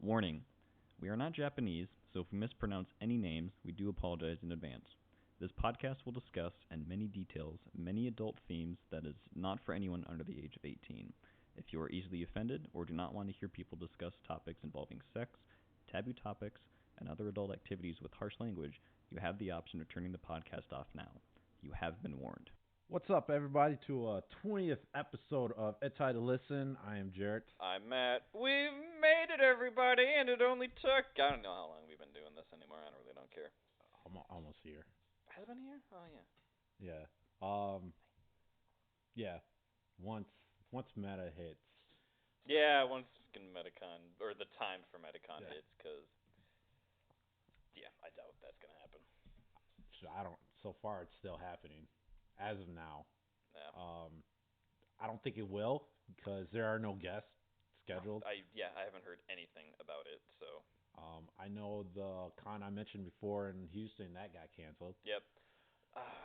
Warning: we are not Japanese, so if we mispronounce any names, we do apologize in advance. This podcast will discuss, in many details, many adult themes that is not for anyone under the age of 18. If you are easily offended or do not want to hear people discuss topics involving sex, taboo topics, and other adult activities with harsh language, you have the option of turning the podcast off now. You have been warned. What's up, everybody, to a 20th episode of Hentai to Listen. I am Jarrett. I'm Matt. We've made it, everybody, and it only took... I don't know how long we've been doing this anymore. I really don't care. Almost here. Has it been here? Oh, yeah. Yeah. Once Meta hits. Yeah, once Metacon, or the time for Metacon hits, because... Yeah, I doubt that's going to happen. So far, it's still happening. As of now. Yeah. I don't think it will, because there are no guests scheduled. I haven't heard anything about it, so... I know the con I mentioned before in Houston, that got canceled. Yep.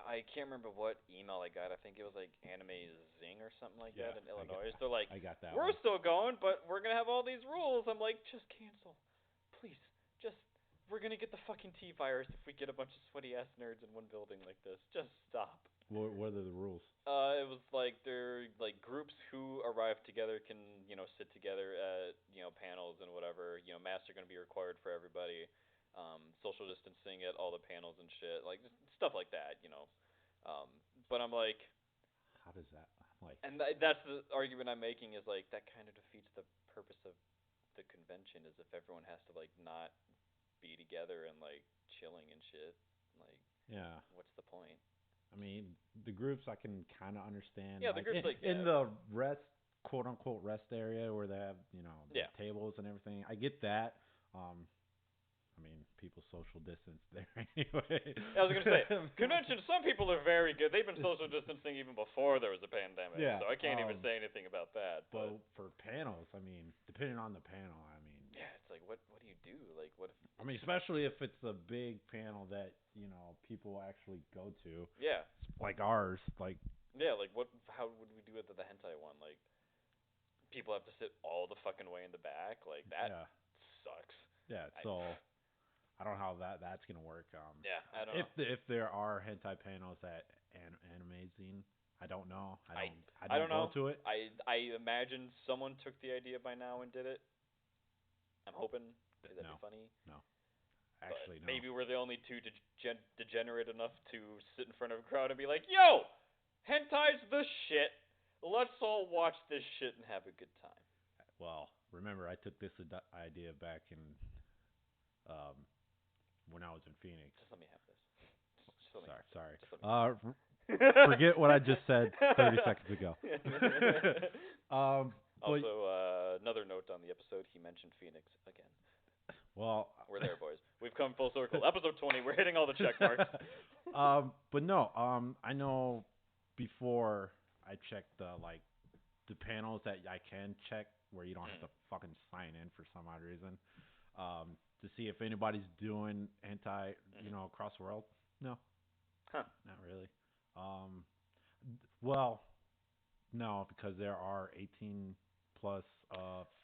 I can't remember what email I got. I think it was like Anime Zing or something like that in Illinois. They're like, I got that we're one. still going, but we're going to have all these rules. I'm like, just cancel. Please. We're going to get the fucking T-virus if we get a bunch of sweaty-ass nerds in one building like this. Just stop. What are the rules? It was like they're like groups who arrive together can, sit together at, panels and whatever. Masks are going to be required for everybody. Social distancing at all the panels and shit. Like, just stuff like that, But I'm like... How does that... like? And that's the argument I'm making is, like, that kind of defeats the purpose of the convention is if everyone has to, like, not be together and, like, chilling and shit. Like, yeah. What's the point? I mean, the groups I can kind of understand. Yeah, the groups in the rest, quote unquote rest area where they have the tables and everything. I get that. I mean, people social distance there anyway. I was gonna say conventions. Some people are very good. They've been social distancing even before there was a pandemic. Yeah, so I can't even say anything about that. But for panels, I mean, depending on the panel, I mean. Yeah, it's like what do you do? Like what if? I mean, especially if it's a big panel that people actually go to. Yeah. Like ours, like. Yeah, like what? How would we do it at the hentai one? Like, people have to sit all the fucking way in the back. Like that sucks. Yeah. So. I don't know how that's gonna work. I don't know. If there are hentai panels at Animazine, I don't know. I don't go know. to it. I imagine someone took the idea by now and did it. I'm hoping. That'd be funny. No. Actually, no. Maybe we're the only two degenerate enough to sit in front of a crowd and be like, "Yo, hentai's the shit. Let's all watch this shit and have a good time." Well, remember, I took this idea back in when I was in Phoenix. Just let me have this. Sorry. Forget what I just said 30 seconds ago. Also, another note on the episode, he mentioned Phoenix again. Well, we're there, boys. We've come full circle. Episode 20, we're hitting all the check marks. But no, I know before I checked the panels that I can check where you don't have to fucking sign in for some odd reason. To see if anybody's doing hentai, across the world. No. Huh. Not really. Well, no, because there are 18 plus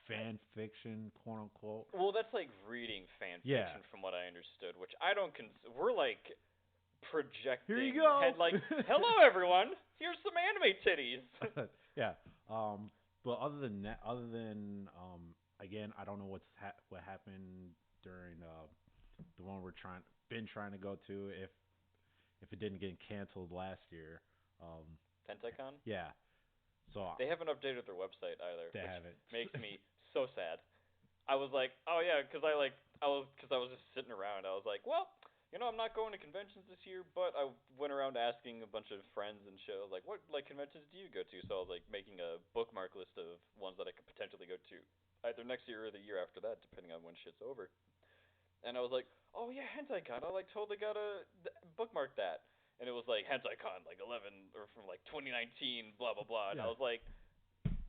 fan fiction, quote unquote. Well, that's like reading fan fiction from what I understood, which I don't we're like projecting. Here you go. Hello everyone. Here's some anime titties. Yeah. But other than again, I don't know what happened during the one we're been trying to go to if it didn't get canceled last year. Pentacon? Yeah. So they haven't updated their website either. They haven't. Makes me so sad. I was like, oh yeah, because I was just sitting around. I was like, well, I'm not going to conventions this year, but I went around asking a bunch of friends and shit. I was like, what conventions do you go to? So I was like making a bookmark list of ones that I could potentially go to either next year or the year after that, depending on when shit's over. And I was like, oh yeah, HentaiCon. I totally gotta bookmark that. And it was like HentaiCon 11 or from 2019, blah blah blah. And I was like,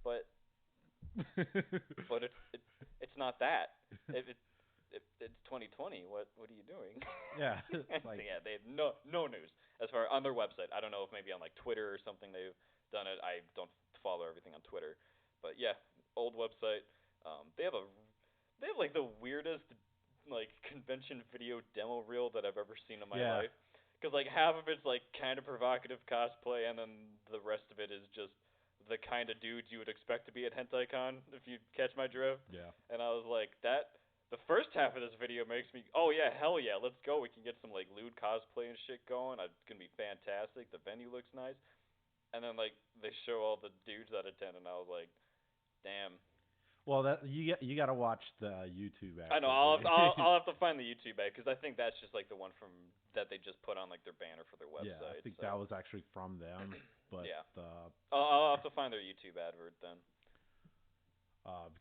but it's not that. It's 2020. What are you doing? Yeah. Yeah, they had no news as far on their website. I don't know if maybe on Twitter or something they've done it. I don't follow everything on Twitter, but yeah, old website. They have a They have like the weirdest like convention video demo reel that I've ever seen in my Yeah. life. Because like half of it's like kind of provocative cosplay, and then the rest of it is just the kind of dudes you would expect to be at HentaiCon, if you catch my drift. Yeah. And I was like, that. The first half of this video makes me, oh yeah, hell yeah, let's go. We can get some like lewd cosplay and shit going. It's gonna be fantastic. The venue looks nice. And then like they show all the dudes that attend, and I was like, damn. Well, that you got to watch the YouTube. I know. Actually. I'll have to find the YouTube ad because I think that's just like the one from that they just put on like their banner for their website. Yeah, I think so. that was actually from them, but Yeah. I'll have to find their YouTube advert then.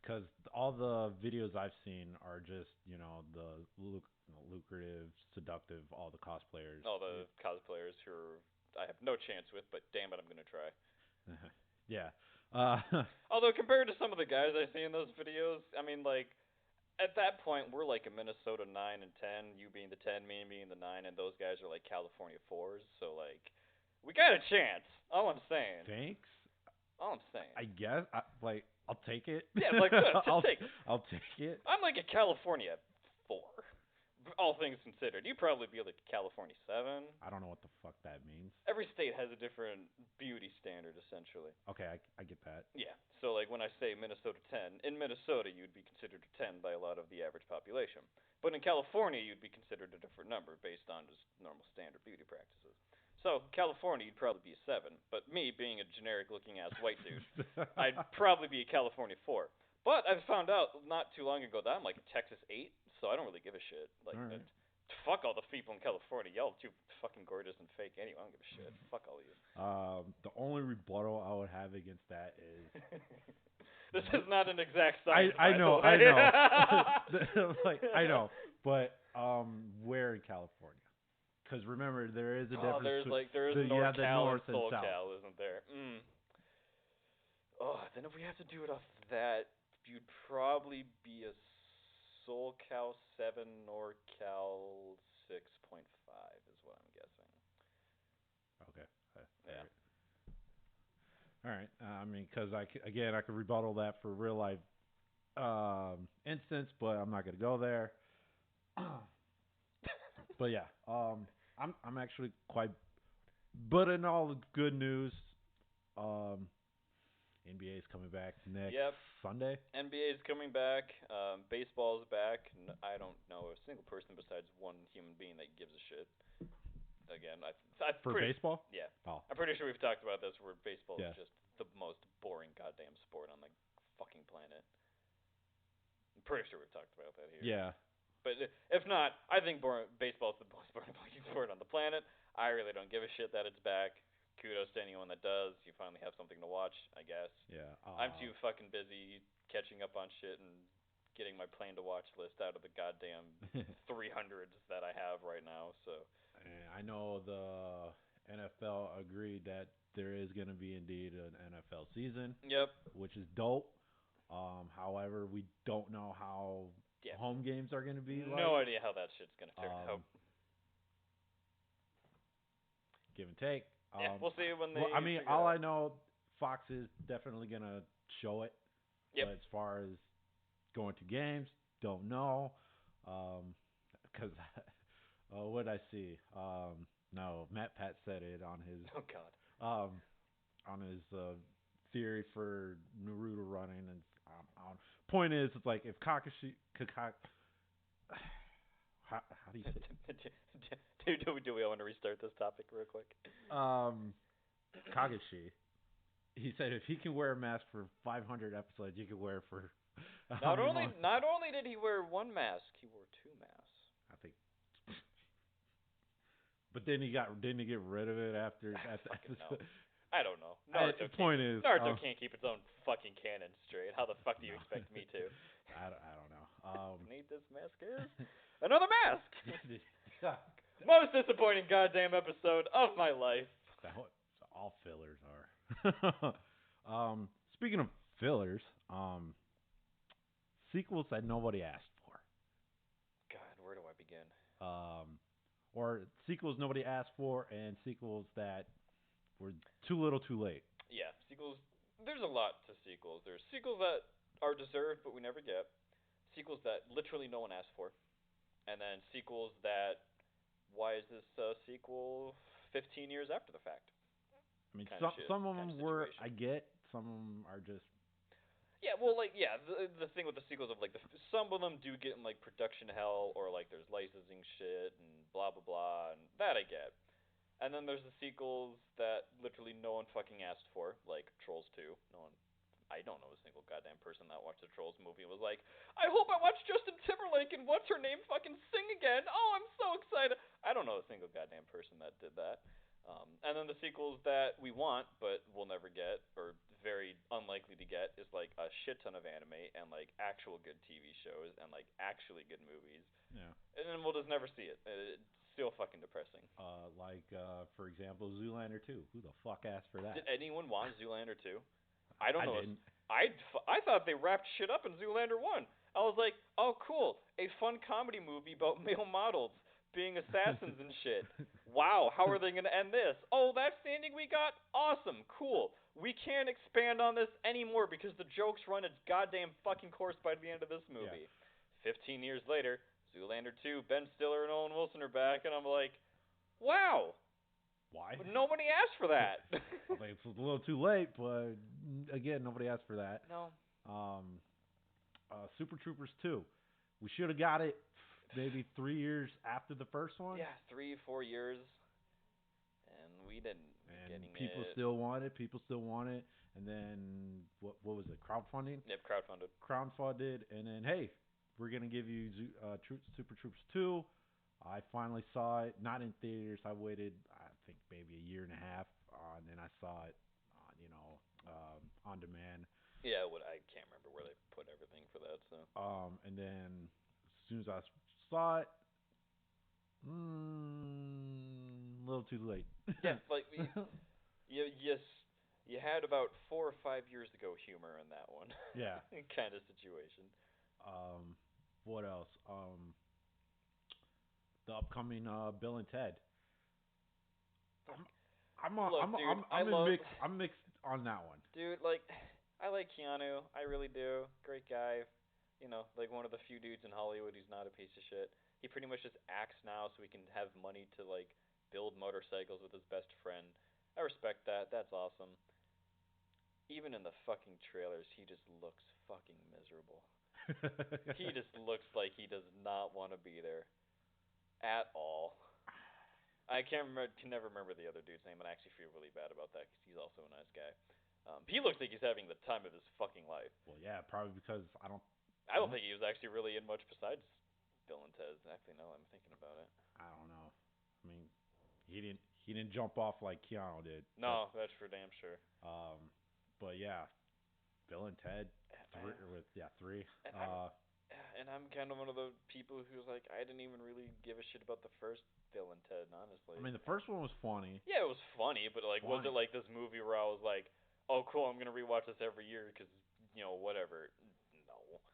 Because all the videos I've seen are just the lucrative, seductive, all the cosplayers. All the cosplayers who I have no chance with, but damn it, I'm gonna try. Yeah. Although compared to some of the guys I see in those videos, I mean like. At that point, we're like a Minnesota 9 and 10, you being the 10, me being the 9, and those guys are like California 4s. So like, we got a chance. All I'm saying. Thanks. All I'm saying. I guess. I'll take it. Yeah, like good. I'll take it. I'll take it. I'm like a California 4. All things considered, you'd probably be like a California 7. I don't know what the fuck that means. Every state has a different beauty standard, essentially. Okay, I get that. Yeah. So like when I say Minnesota 10, in Minnesota you'd be considered a 10 by a lot of the average population. But in California you'd be considered a different number based on just normal standard beauty practices. So California you'd probably be a 7, but me being a generic looking ass white dude, I'd probably be a California 4. But I found out not too long ago that I'm like a Texas 8, so I don't really give a shit. Like, Alright. fuck all the people in California. Y'all too fucking gorgeous and fake anyway. I don't give a shit. Fuck all of you. The only rebuttal I would have against that is this is not an exact science. I know, by the way. like I know, but where in California? Because remember, there is a difference. There is you have the NorCal north and and south. SoCal, isn't there? Oh, then if we have to do it off that, you'd probably be a SoCal 7, NorCal 6.5 is what I'm guessing. Okay. Yeah. All right. I mean, because I could rebuttal that for real life instance, but I'm not gonna go there. But yeah, I'm actually quite. But in all the good news, NBA is coming back next Sunday. NBA is coming back. Baseball is back. I don't know a single person besides one human being that gives a shit. Again, For baseball? Yeah. Oh. I'm pretty sure we've talked about this where baseball Yeah. is just the most boring goddamn sport on the fucking planet. I'm pretty sure we've talked about that here. Yeah. But if not, I think baseball is the most boring fucking sport on the planet. I really don't give a shit that it's back. Kudos to anyone that does. You finally have something to watch, I guess. Yeah. I'm too fucking busy catching up on shit and getting my plan to watch list out of the goddamn 300s that I have right now. So. I know the NFL agreed that there is going to be indeed an NFL season. Yep. Which is dope. However, we don't know how home games are going to be. No idea how that shit's going to turn out. Give and take. Yeah, we'll see when they. I mean, all I know, Fox is definitely going to show it. Yep. But as far as going to games, don't know. Because what did I see? No, Matt Pat said it on his. Oh God. On his theory for Naruto running, and point is, it's like if Kakashi, how do you say? Do we want to restart this topic real quick? Kakashi, he said if he can wear a mask for 500 episodes, you can wear it for. Not only did he wear one mask, he wore two masks. I think. But then didn't he get rid of it after? I don't know. The point is, Naruto can't keep its own fucking canon straight. How the fuck do you expect me to? I don't know. Need this mask is another mask. Most disappointing goddamn episode of my life. All fillers are. Speaking of fillers, sequels that nobody asked for. God, where do I begin? Or sequels nobody asked for, and sequels that were too little, too late. Yeah, sequels. There's a lot to sequels. There's sequels that are deserved, but we never get. sequels that literally no one asked for, and then sequels that why is this sequel 15 years after the fact? I mean, Kind of shit, some of kind of them were situation. I get, some of them are just Yeah, well, like, yeah, the thing with the sequels of like some of them do get in like production hell or like there's licensing shit and blah blah blah, and that I get. And then there's the sequels that literally no one fucking asked for, like Trolls 2. No one, I don't know a single goddamn person that watched the Trolls movie and was like, I hope I watch Justin Timberlake and what's her name fucking sing again. Oh, I'm so excited. I don't know a single goddamn person that did that. And then the sequels that we want but we'll never get or very unlikely to get is like a shit ton of anime and like actual good TV shows and like actually good movies. yeah. And then we'll just never see it. It's still fucking depressing. For example, Zoolander 2. Who the fuck asked for that? Did anyone want Zoolander 2? I don't I know. didn't. I thought they wrapped shit up in Zoolander 1. I was like, oh, cool. A fun comedy movie about male models being assassins and shit. Wow, how are they going to end this? Oh, that's the ending we got? Awesome, cool. We can't expand on this anymore because the joke's run its goddamn fucking course by the end of this movie. 15 years later, Zoolander 2, Ben Stiller and Owen Wilson are back, and I'm like, wow, Why? nobody asked for that. I think it's a little too late, but again, nobody asked for that. No. Super Troopers 2. We should have got it maybe 3 years after the first one. Yeah, 3, 4 years, and we didn't. And getting people it. still want it. People still want it. And then what was it? Crowdfunding. Yep, crowdfunded. Crowdfunded, and then hey, we're gonna give you Super Troopers 2. I finally saw it, not in theaters. I waited, I think maybe a year and a half, and then I saw it on, on demand. Yeah, I can't remember where they put everything for that. So. And then as soon as I saw it, a little too late. Yeah, like you had about 4 or 5 years ago humor in that one. Yeah. Kind of situation. What else? The upcoming Bill and Ted. I'm mixed on that one. Dude, like, I like Keanu. I really do. Great guy. Like one of the few dudes in Hollywood who's not a piece of shit. He pretty much just acts now so he can have money to like build motorcycles with his best friend. I respect that. That's awesome. Even in the fucking trailers, he just looks fucking miserable. He just looks like he does not want to be there at all. I can never remember the other dude's name, and I actually feel really bad about that because he's also a nice guy. He looks like he's having the time of his fucking life. Well, yeah, probably because I don't think he was actually really in much besides Bill and Ted. Actually, no, I'm thinking about it. I don't know. I mean, he didn't jump off like Keanu did. No, that's for damn sure. But yeah, Bill and Ted, three. And I'm kind of one of the people who's like, I didn't even really give a shit about the first Bill and Ted, honestly. I mean, the first one was funny. Yeah, it was funny, but like, was it like this movie where I was like, oh, cool, I'm gonna rewatch this every year because whatever.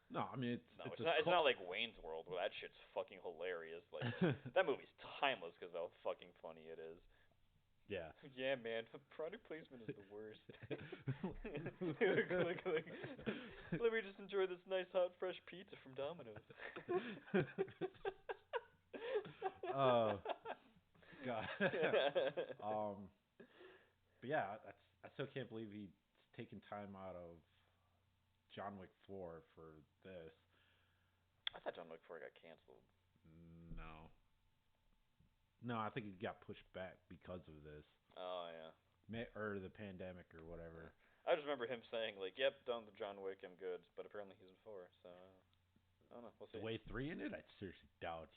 No, I mean it's not like Wayne's World where that shit's fucking hilarious. Like that movie's timeless because of how fucking funny it is. Yeah. Yeah, man. Product placement is the worst. Let me just enjoy this nice hot fresh pizza from Domino's. Oh, God. But yeah, I still can't believe he's taken time out of John Wick 4 for this. I thought John Wick 4 got canceled. No, I think it got pushed back because of this. Oh, yeah. Or the pandemic or whatever. I just remember him saying, like, yep, done the John Wick, I'm good. But apparently he's in 4, so I don't know. We'll see. The way 3 ended, I seriously doubt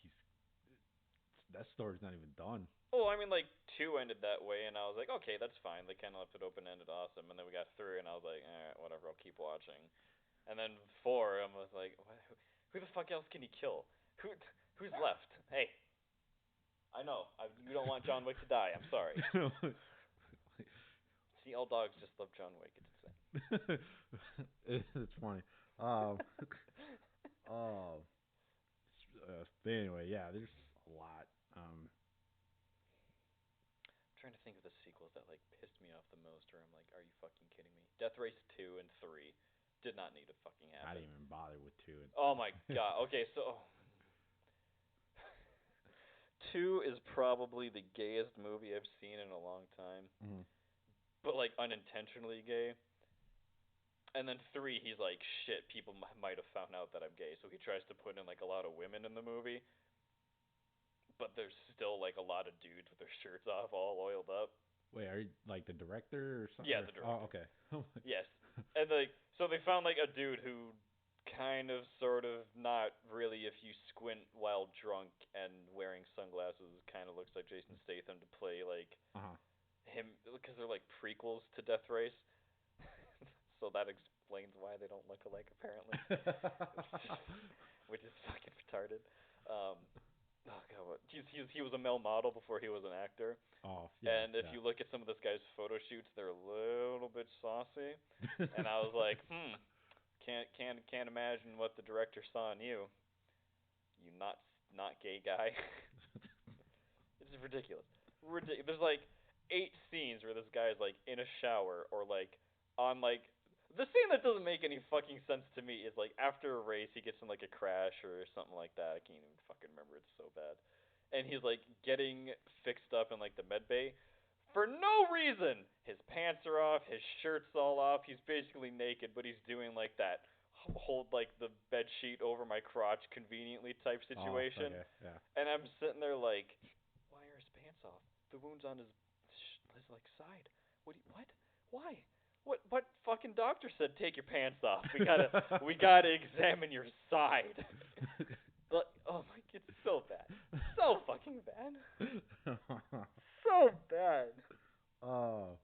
that story's not even done. Oh, I mean, like, 2 ended that way, and I was like, okay, that's fine. They kind of left it open-ended, awesome. And then we got 3, and I was like, alright, whatever, I'll keep watching. And then 4, I was like, who the fuck else can he kill? Who's left? Hey, I know, you don't want John Wick to die, I'm sorry. See, all dogs just love John Wick, it's insane. It's funny. But anyway, yeah, there's a lot. I'm trying to think of the sequels that like pissed me off the most, or I'm like, are you fucking kidding me? Death Race 2 and 3 Did not need to fucking happen. I didn't even bother with 2. Oh my god. Okay, so 2 is probably the gayest movie I've seen in a long time. Mhm. But like unintentionally gay. And then 3, he's like, shit, people might have found out that I'm gay, so he tries to put in like a lot of women in the movie. But there's still like a lot of dudes with their shirts off, all oiled up. Wait, are you like the director or something? Yeah, the director. Oh, okay. Yes. And like, so they found like a dude who kind of, sort of, not really, if you squint while drunk and wearing sunglasses, kind of looks like Jason Statham to play like him, because they're like prequels to Death Race. So that explains why they don't look alike, apparently. Which is fucking retarded. Oh god, what? He was a male model before he was an actor. Oh, yeah. And if you look at some of this guy's photo shoots, they're a little bit saucy. And I was like, can't imagine what the director saw in you. You not gay guy. It's ridiculous. There's like 8 scenes where this guy's like in a shower or like on like the scene that doesn't make any fucking sense to me is like after a race he gets in like a crash or something like that. I can't even fucking remember. It's so bad. And he's like getting fixed up in like the med bay for no reason. His pants are off, his shirt's all off. He's basically naked, but he's doing like that hold like the bed sheet over my crotch conveniently type situation. Oh, okay, yeah. And I'm sitting there like, why are his pants off? The wound's on his like side. What? Why? What fucking doctor said take your pants off? We gotta examine your side. But oh my, it's so bad, so fucking bad, so bad. Oh,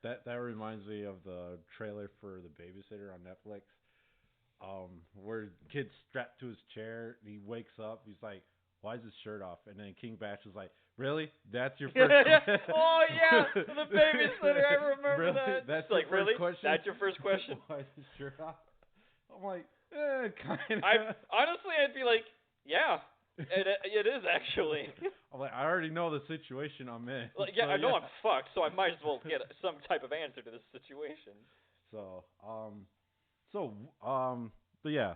that reminds me of the trailer for The Babysitter on Netflix. Where kid's strapped to his chair, and he wakes up. He's like, "Why is his shirt off?" And then King Bash is like, "Really? That's your first question?" Oh yeah, The Babysitter. I remember really? that. That's It's like, your first really? question? That's your first question? Why is his shirt off? I'm like, kind of. Honestly, I'd be like, yeah, it is actually. I'm like, I already know the situation I'm in. Like, yeah, So, I know I'm fucked, so I might as well get some type of answer to this situation. But yeah.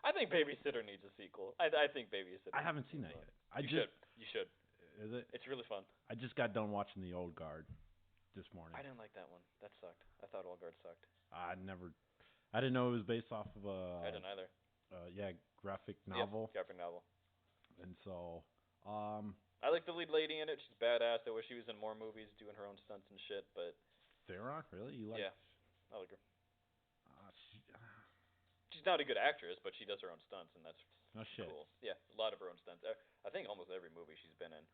I think Babysitter needs a sequel. I think Babysitter. I haven't seen that yet. You should. Is it? It's really fun. I just got done watching The Old Guard this morning. I didn't like that one. That sucked. I thought Old Guard sucked. I didn't know it was based off of a. I didn't either. Graphic novel. Yep, graphic novel. And so, I like the lead lady in it. She's badass. I wish she was in more movies doing her own stunts and shit, but. Theron, really? You like? Yeah, I like her. She's not a good actress, but she does her own stunts, and that's shit. cool. Yeah, a lot of her own stunts. I think almost every movie she's been in.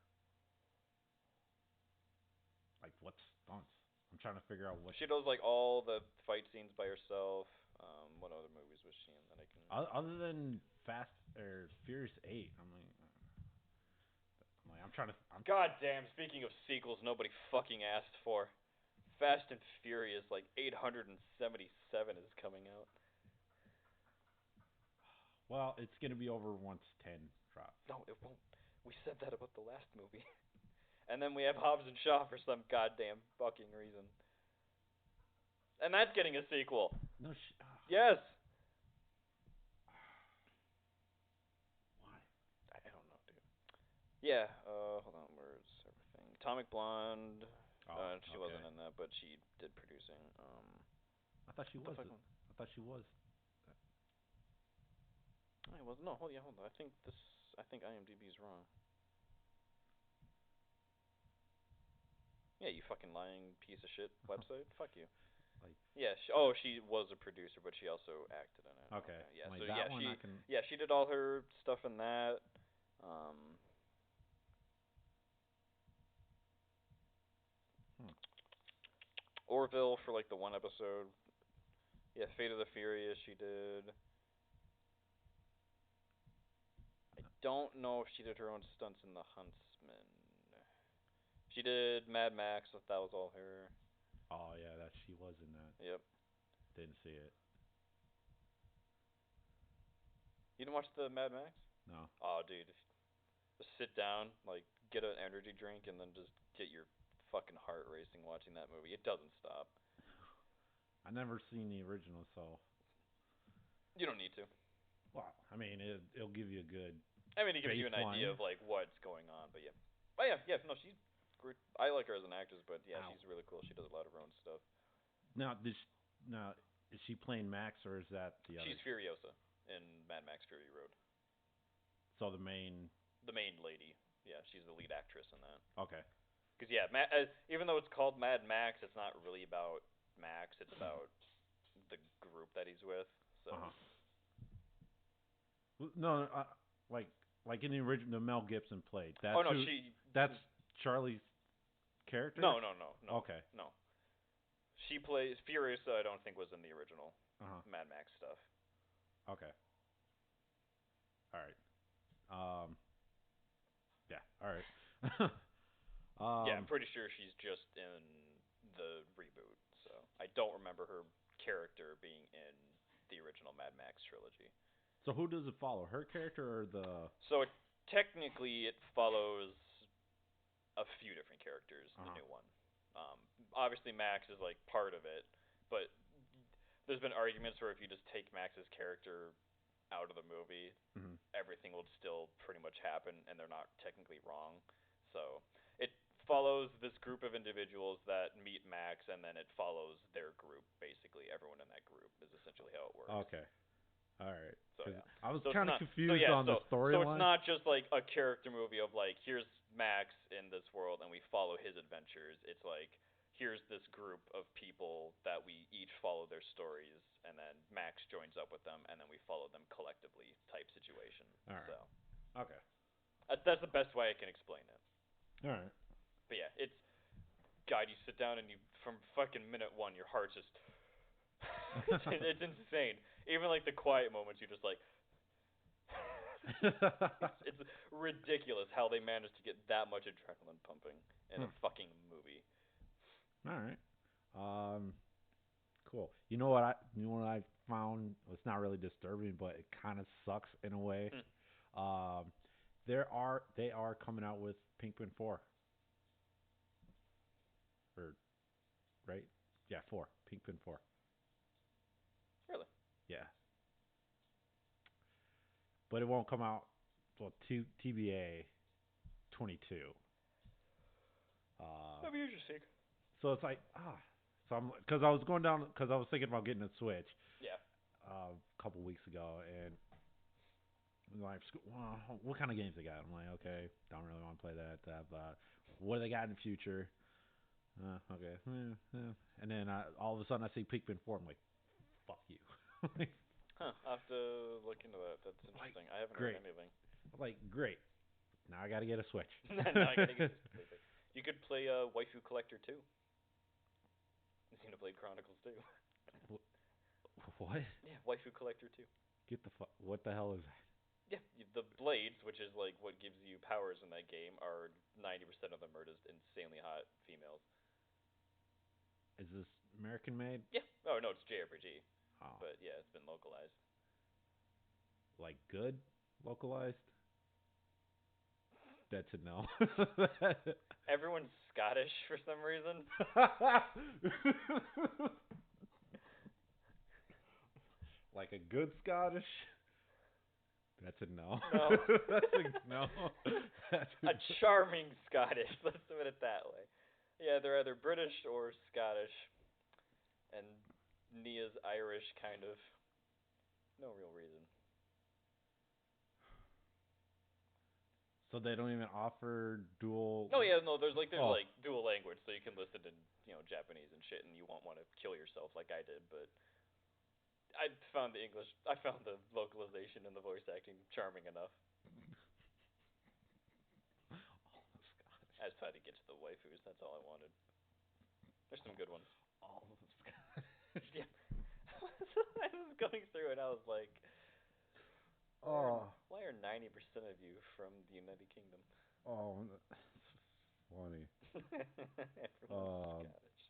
Like what stunts? I'm trying to figure out what. She does like all the fight scenes by herself. What other movies was she in that I can? Other than Fast or Furious 8, I'm trying to. God damn! Speaking of sequels, nobody fucking asked for. Fast and Furious, like 877 is coming out. Well, it's gonna be over once 10 drops. No, it won't. We said that about the last movie. And then we have Hobbs and Shaw for some goddamn fucking reason. And that's getting a sequel. No Yes. Why? I don't know, dude. Yeah, hold on, where's everything? Atomic Blonde. She wasn't in that, but she did producing. I thought she was. I thought she was. I was no. Hold on. I think IMDb's wrong. Yeah, you fucking lying piece of shit website. Fuck you. Yeah. She was a producer, but she also acted in it. Okay. Yeah. Like So that yeah, she did all her stuff in that. Orville for like the one episode. Yeah, Fate of the Furious she did. I don't know if she did her own stunts in The Huntsman. She did Mad Max, if that was all her. Oh yeah, she was in that. Yep. Didn't see it. You didn't watch the Mad Max? No. Oh, dude, just sit down, like get an energy drink, and then just get your fucking heart racing watching that movie. It doesn't stop. I never seen the original, so You don't need to. well, I mean, it'll give you a good I mean, it gives you an idea baseline. of like what's going on, but yeah. Oh yeah. No, she's great. I like her as an actress, but yeah, Ow. she's really cool. She does a lot of her own stuff. Now, now is she playing Max or is that the other? She's Furiosa in Mad Max Fury Road. So the main. The main lady. Yeah, she's the lead actress in that. Okay. Because yeah, even though it's called Mad Max, it's not really about Max. It's about the group that he's with. So. Uh huh. No, like like in the original, the Mel Gibson played. That's Oh no, who. That's Charlie's character. No. Okay. No. She plays Furiosa. I don't think was in the original Uh huh. Mad Max stuff. Okay. All right. Yeah. All right. Yeah, I'm pretty sure she's just in the reboot. So I don't remember her character being in the original Mad Max trilogy. So who does it follow? Her character or the? So technically, it follows a few different characters. The Uh-huh. new one. Obviously, Max is like part of it, but there's been arguments where if you just take Max's character out of the movie, Mhm. everything will still pretty much happen, and they're not technically wrong. So it follows this group of individuals that meet Max, and then it follows their group. Basically, everyone in that group is essentially how it works. Okay. All right. So 'Cause yeah. I was So it's kind of not. So confused yeah. on the So it's storyline. not just like a character movie of like here's Max in this world and we follow his adventures. It's like here's this group of people that we each follow their stories, and then Max joins up with them, and then we follow them collectively type situation. All right. So Okay. that's the best way I can explain it. All right. But yeah, it's God. You sit down and you from fucking minute one, your heart's just it's insane. Even like the quiet moments, you're just like. It's ridiculous how they managed to get that much adrenaline pumping in a fucking movie. All right. Cool. You know what I found? Well, it's not really disturbing, but it kind of sucks in a way. Um, they are coming out with Pinkman 4. Or right? Yeah, 4. Pinkman 4. Really? Yeah. But it won't come out well TBA 22. Uh, That'd be interesting. so it's like so I'm because I was going down because I was thinking about getting a Switch Yeah. a couple weeks ago and like well, what kind of games they got? I'm like, okay, don't really want to play that. What do they got in the future? Okay, and then all of a sudden I see Pikmin 4. I'm like, fuck you. Huh. I'll have to look into that. That's interesting. I haven't heard great. anything. Like, great. Now I got to get a Switch. Now I gotta get this completely. You could play Waifu Collector 2. Xenoblade Chronicles 2. What? Yeah, Waifu Collector 2. Get the fuck. What the hell is that? Yeah, the blades, which is like what gives you powers in that game, are 90% of them are just insanely hot females. Is this American made? Yeah. Oh no, it's JRPG, Oh, but yeah, it's been localized. like good localized? That's a no. Everyone's Scottish for some reason. Like a good Scottish? That's a no. No. That's a no. That's A charming Scottish. Let's put it that way. Yeah, they're either British or Scottish, and Nia's Irish, kind of. No real reason. So they don't even offer dual. Oh yeah, no. There's like Oh. dual language, so you can listen in Japanese and shit, and you won't want to kill yourself like I did, but. I found the localization and the voice acting charming enough. All of Scottish. I just had to get to the waifus. That's all I wanted. There's some good ones. All of Scottish. Yeah. I was going through it. I was like, why are 90% of you from the United Kingdom? Oh, that's funny. Everyone's Scottish.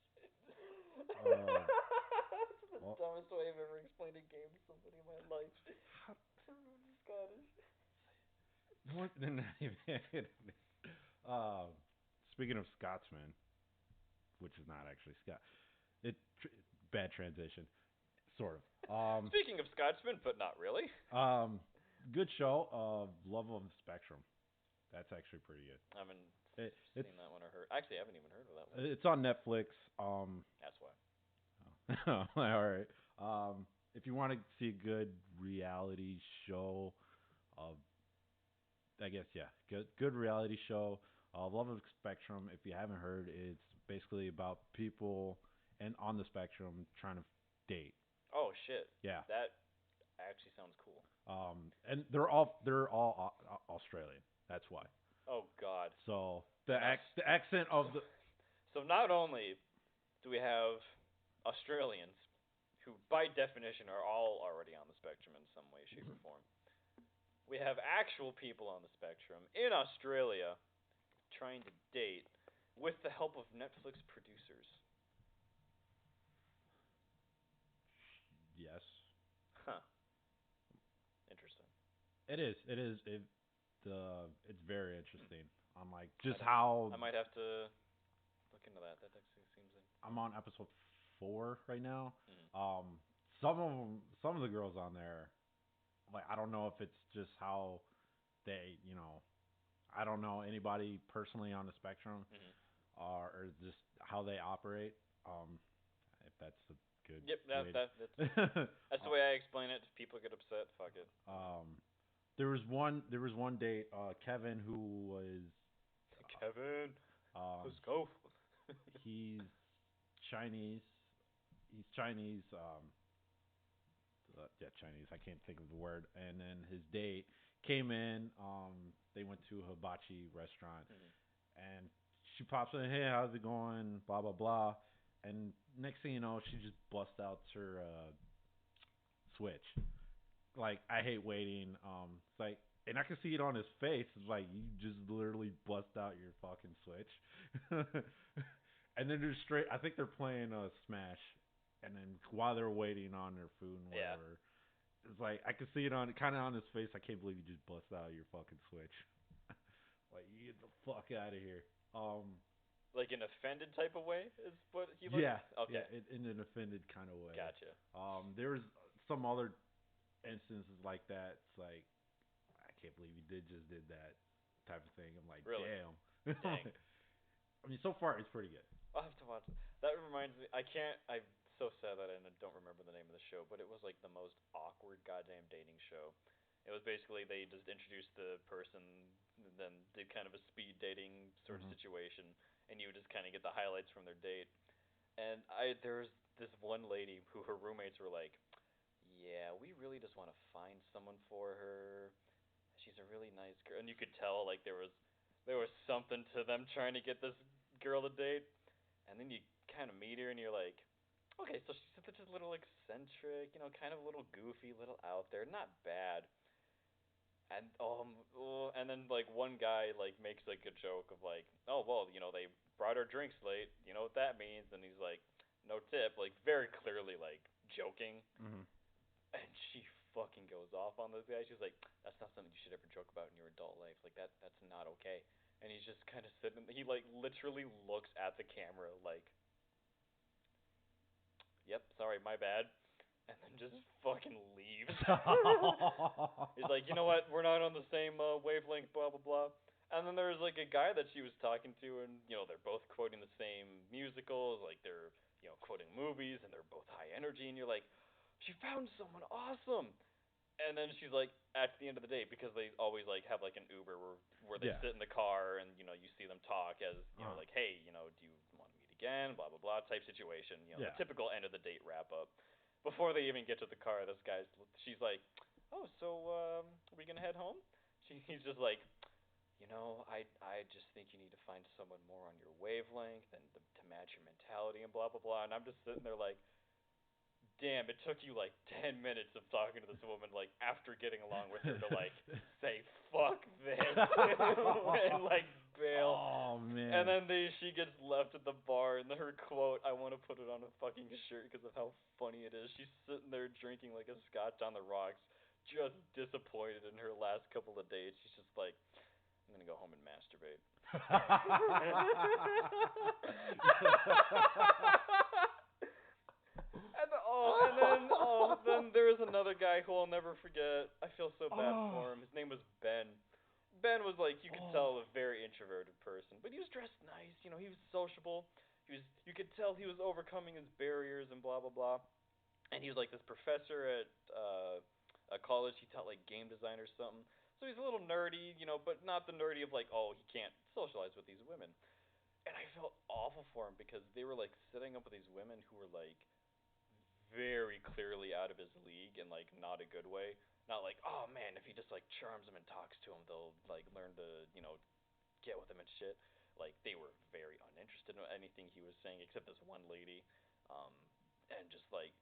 That's the dumbest way I've ever explained a game to somebody in my life. Everyone's Scottish. What? Not even. Speaking of Scotsman, which is not actually Scott, bad transition, sort of. Speaking of Scotsman, but not really. Good show. Love of the Spectrum. That's actually pretty good. I haven't It's seen that one or heard. Actually, I haven't even heard of that one. it's on Netflix. That's why. All right. If you want to see a good reality show, I guess good reality show. Love of the Spectrum. If you haven't heard, it's basically about people and on the spectrum trying to date. Oh shit. Yeah. That actually sounds cool. And they're all Australian. That's why. Oh god. So Yes. the accent of the So not only do we have Australians, who by definition are all already on the spectrum in some way, shape, or form, we have actual people on the spectrum in Australia trying to date with the help of Netflix producers. yes. Huh. Interesting. It is. It's very interesting. I'm like just I how might have to look into that. That actually seems in. I'm on episode 4 right now. Mhm. Some of the girls on there, like I don't know if it's just how they, I don't know anybody personally on the spectrum, Mhm. or just how they operate. If that's a good Yep. way That's the way I explain it. If people get upset, fuck it. there was one date, Kevin, who was Kevin, um, let's go. he's Chinese. He's Chinese. Yeah, Chinese. I can't think of the word. And then his date came in. They went to a hibachi restaurant, Mhm. and she pops in. Hey, how's it going? Blah blah blah. And next thing you know, she just busts out her Switch. Like I hate waiting. It's like, and I can see it on his face. It's like you just literally bust out your fucking Switch. And then they're straight. I think they're playing Smash, and then while they're waiting on their food and Yeah. whatever, it's like I can see it on kind of on his face. I can't believe you just bust out your fucking Switch. Like you get the fuck out of here. Like an offended type of way is what he looked. Yeah. Okay. Yeah, in an offended kind of way. Gotcha. There's some other instances like that. It's like I can't believe you did that type of thing. I'm like, Really? damn. Dang. I mean, so far it's pretty good. I'll have to watch it. That reminds me. I'm so sad that I don't remember the name of the show, but it was like the most awkward goddamn dating show. It was basically they just introduced the person, and then did kind of a speed dating sort of Mhm. situation, and you would just kind of get the highlights from their date. And there was this one lady who her roommates were like, "Yeah, we really just want to find someone for her. She's a really nice girl," and you could tell like there was something to them trying to get this girl to date. And then you kind of meet her, and you're like, okay, so she's just a little eccentric, kind of a little goofy, little out there, not bad. And then like one guy like makes like a joke of like, oh well, they brought our drinks late, you know what that means? And he's like, no tip, like very clearly like joking. Mhm. And she fucking goes off on this guy. She's like, that's not something you should ever joke about in your adult life. Like that's not okay. And he's just kind of sitting. He like literally looks at the camera like, "Yep, sorry, my bad," and then just fucking leaves. He's like, "You know what? We're not on the same wavelength." Blah blah blah. And then there was like a guy that she was talking to, and they're both quoting the same musicals, like they're quoting movies, and they're both high energy, and you're like, "She found someone awesome." And then she's like, at the end of the day, because they always like have like an Uber where they Yeah. sit in the car and you see them talk as like, hey, do you want to meet again, blah blah blah type situation, Yeah. the typical end of the date wrap up. Before they even get to the car, she's like, oh, so are we gonna head home? He's just like, I just think you need to find someone more on your wavelength and to match your mentality and blah blah blah. And I'm just sitting there like, damn, it took you like 10 minutes of talking to this woman, like, after getting along with her to, like, say, fuck this, and, like, bail. Oh man. And then she gets left at the bar, and her quote, I want to put it on a fucking shirt because of how funny it is. She's sitting there drinking like a scotch on the rocks, just disappointed in her last couple of dates. She's just like, I'm going to go home and masturbate. guy who I'll never forget. I feel so bad Oh. for him. His name was Ben. Ben was like you could Oh. tell a very introverted person, but he was dressed nice. You know, he was sociable. He was you could tell he was overcoming his barriers and blah blah blah. And he was like this professor at a college. He taught like game design or something. So he's a little nerdy, you know, but not the nerdy of like, oh, he can't socialize with these women. And I felt awful for him because they were like setting up with these women who were like very clearly out of his league in like not a good way. Not like, oh man, if he just like charms them and talks to them, they'll like learn to, you know, get with him and shit. Like they were very uninterested in anything he was saying except this one lady. Um and just like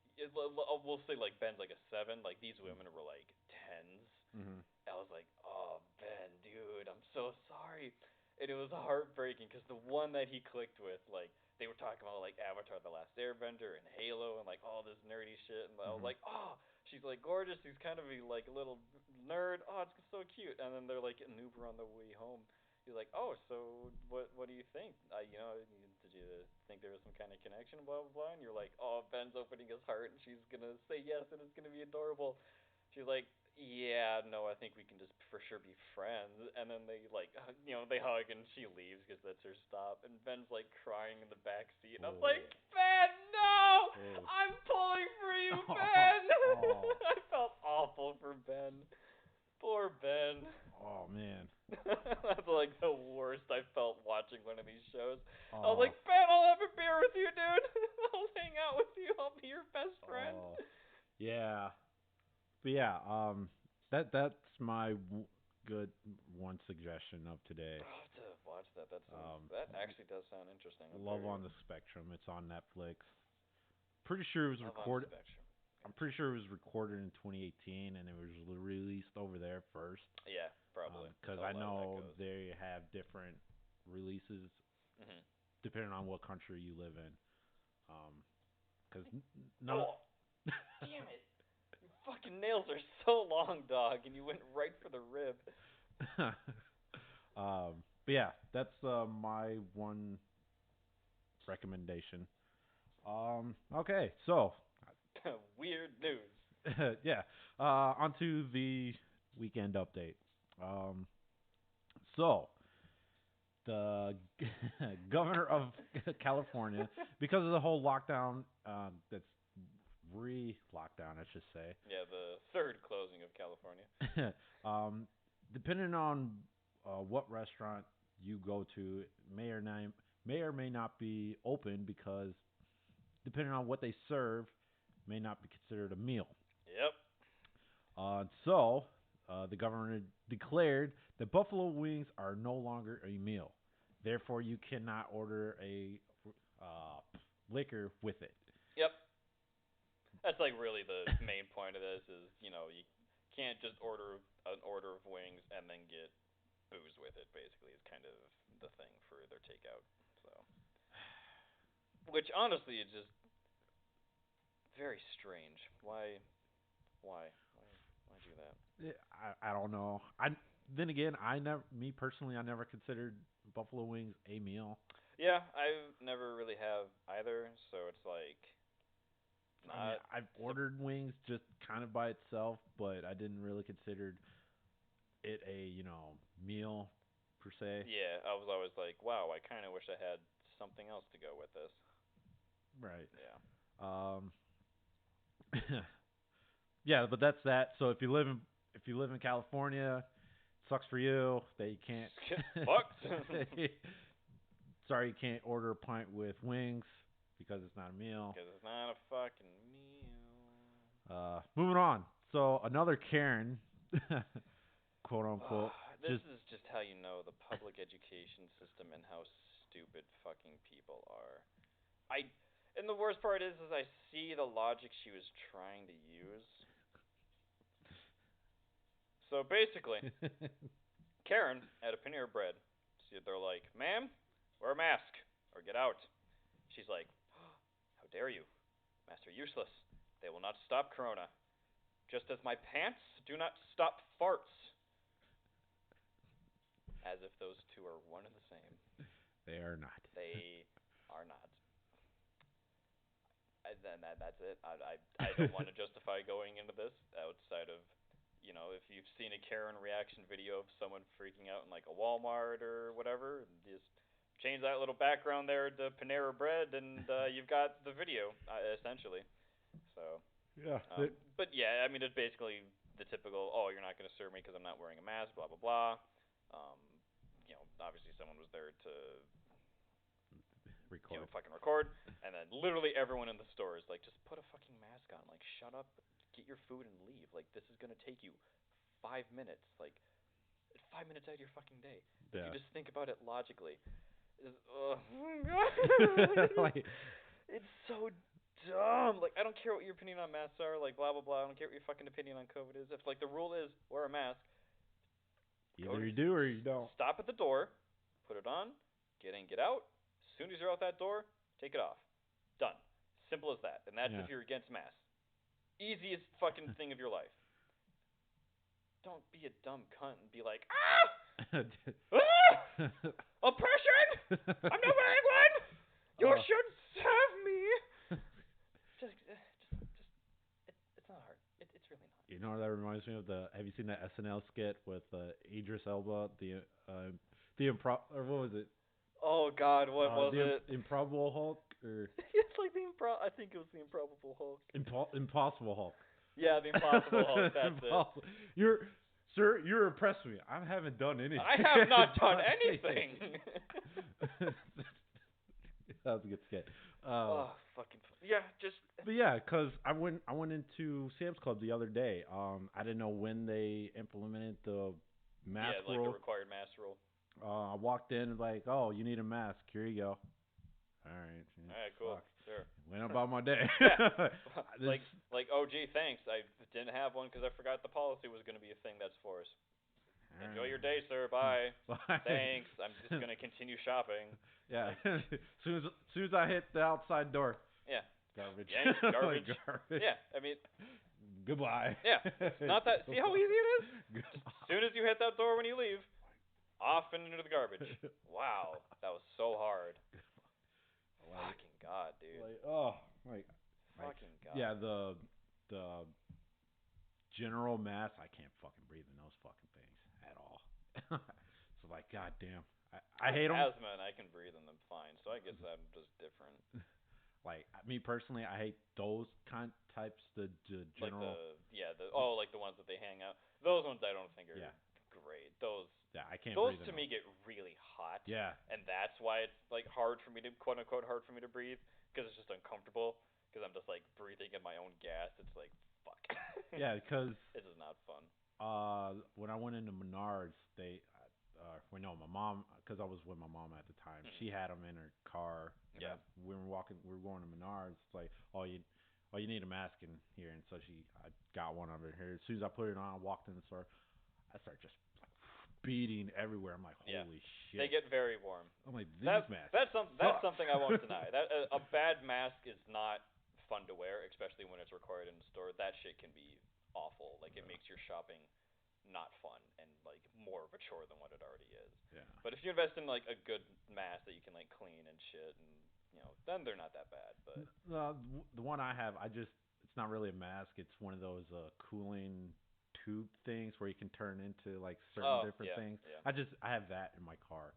we'll say like Ben's like a 7, like these women were like 10s. Mhm. I was like, "Oh, Ben, dude, I'm so sorry." And it was heartbreaking because the one that he clicked with, like, they were talking about like Avatar: The Last Airbender and Halo and like all this nerdy shit, and I was Mhm. like, "Oh, she's like gorgeous. She's kind of like a little nerd. Oh, it's so cute." And then they're like getting an Uber on the way home. He's like, "Oh, so what do you think? Did you think there was some kind of connection? Blah blah blah." And you're like, "Oh, Ben's opening his heart, and she's gonna say yes, and it's gonna be adorable." She's like, yeah, no, I think we can just for sure be friends. And then they like, they hug and she leaves because that's her stop. And Ben's like crying in the back seat, and I was like, Oh. Ben, no, Oh. I'm pulling for you, Ben. Oh. I felt awful for Ben. Poor Ben. Oh man. That's like the worst I felt watching one of these shows. I was Oh. like, Ben, I'll have a beer with you, dude. I'll hang out with you. I'll be your best friend. Oh. Yeah. But yeah, that's my good one suggestion of today. I'll have to watch that. Um, That actually does sound interesting. I'm Love very on the Spectrum. It's on Netflix. Pretty sure it was love on the recorded. spectrum. I'm pretty sure it was recorded in 2018 and it was released over there first. Yeah, probably. Because That's I how a lot of that know goes. they have different releases Mhm. depending on what country you live in. Because none. Oh, damn it! Your fucking nails are so long, dog, and you went right for the rib. But yeah, that's my one recommendation. Okay, so Weird news. yeah, onto the weekend update. Um, so the governor of California, because of the whole lockdown, that's re-lockdown, I should say. Yeah, the third closing of California. um, Depending on what restaurant you go to, may or may not be open because depending on what they serve, may not be considered a meal. Yep. So the governor declared that buffalo wings are no longer a meal. Therefore, you cannot order a uh, liquor with it. Yep. That's like really the main point of this is you can't just order an order of wings and then get booze with it. Basically, is kind of the thing for their takeout. So, which honestly is just very strange. Why do that? I don't know. Then again, me personally, I never considered buffalo wings a meal. Yeah, I never really have either, so it's like I mean, not. I've ordered wings just kind of by itself, but I didn't really consider it a meal per se. Yeah, I was always like, wow, I kind of wish I had something else to go with this. Right. Yeah. Um. Yeah, but that's that. So if you live in California, sucks for you that you can't. Get fucked. Sorry, you can't order a pint with wings because it's not a meal. Because it's not a fucking meal. Moving on. So another Karen, quote unquote, This just is just how you know the public education system and how stupid fucking people are. And the worst part is I see the logic she was trying to use. So basically, Karen at a Panera Bread, see, they're like, "Ma'am, wear a mask or get out." She's like, "How dare you? Masks are useless. They will not stop Corona. Just as my pants do not stop farts." As if those two are one and the same. they are not. They are not. that's it. I don't want to justify going into this outside of, if you've seen a Karen reaction video of someone freaking out in like a Walmart or whatever, just change that little background there to Panera Bread, and you've got the video essentially. So, Yeah. but yeah, I mean it's basically the typical, oh, you're not going to serve me because I'm not wearing a mask, blah blah blah. Um, obviously someone was there to Record. fucking record, and then literally everyone in the store is like, just put a fucking mask on, like shut up, get your food and leave. Like this is gonna take you 5 minutes, like 5 minutes out of your fucking day. If you just think about it logically, oh my god, Like, it's so dumb. Like I don't care what your opinion on masks are, like blah blah blah. I don't care what your fucking opinion on COVID is. If like the rule is wear a mask, either you do or you don't. stop at the door, put it on, get in, get out. As soon as you're out that door, take it off. Done. Simple as that. And that's if you're against masks. Easiest fucking thing of your life. Don't be a dumb cunt and be like, oppression! I'm not wearing one! You should serve me! It's not hard. It's really not. You know what that reminds me of? Have you seen that SNL skit with Idris Elba, the improv, or what was it? Oh God, what was it? Improbable Hulk, or It's like I think it was the Improbable Hulk. Impossible Hulk. Yeah, the Impossible Hulk. That's it. You're impressing me. I haven't done anything. I have not done anything. That was a good skit. But yeah, cause I went into Sam's Club the other day. I didn't know when they implemented the mask rule. Yeah, like the required mask rule. I walked in like, oh, you need a mask. Here you go. All right, cool. Fuck. Sure. Went about my day. Yeah. like, oh gee, thanks. I didn't have one because I forgot the policy was going to be a thing that's forced. Enjoy your day, sir. Bye. Bye. Thanks. I'm just going to continue shopping. Yeah. Soon as I hit the outside door. Yeah. Garbage. Yank, garbage. Garbage. Yeah. I mean. Goodbye. Yeah. Not that. See how easy it is? As soon as you hit that door when you leave, off and into the garbage. Wow. That was so hard. Fucking God, dude. Fucking God. Yeah, the general mask, I can't fucking breathe in those fucking things at all. So like, goddamn, I hate them. Asthma and I can breathe in them fine, so I guess I'm just different. Like me personally, I hate those types. The general. Like the ones that they hang out. Those ones I don't think are great. Those. Yeah, I can't. Those breathe to me get really hot. Yeah. And that's why it's like hard for me to quote unquote hard for me to breathe because it's just uncomfortable because I'm just like breathing in my own gas. It's like fuck. Yeah, because this is not fun. When I went into Menards, my mom, because I was with my mom at the time, she had them in her car. Yeah. We were going to Menards. It's like, oh, you need a mask in here, and so I got one over here. As soon as I put it on, I walked in the store. I started just beating everywhere. I'm like, holy shit. They get very warm. I'm like, that's something I won't deny. That a bad mask is not fun to wear, especially when it's required in the store. That shit can be awful. Like it makes your shopping not fun and like more of a chore than what it already is. Yeah. But if you invest in like a good mask that you can like clean and shit, and then they're not that bad. But the one I have, it's not really a mask. It's one of those cooling tube things where you can turn into like certain different things. Yeah. I have that in my car,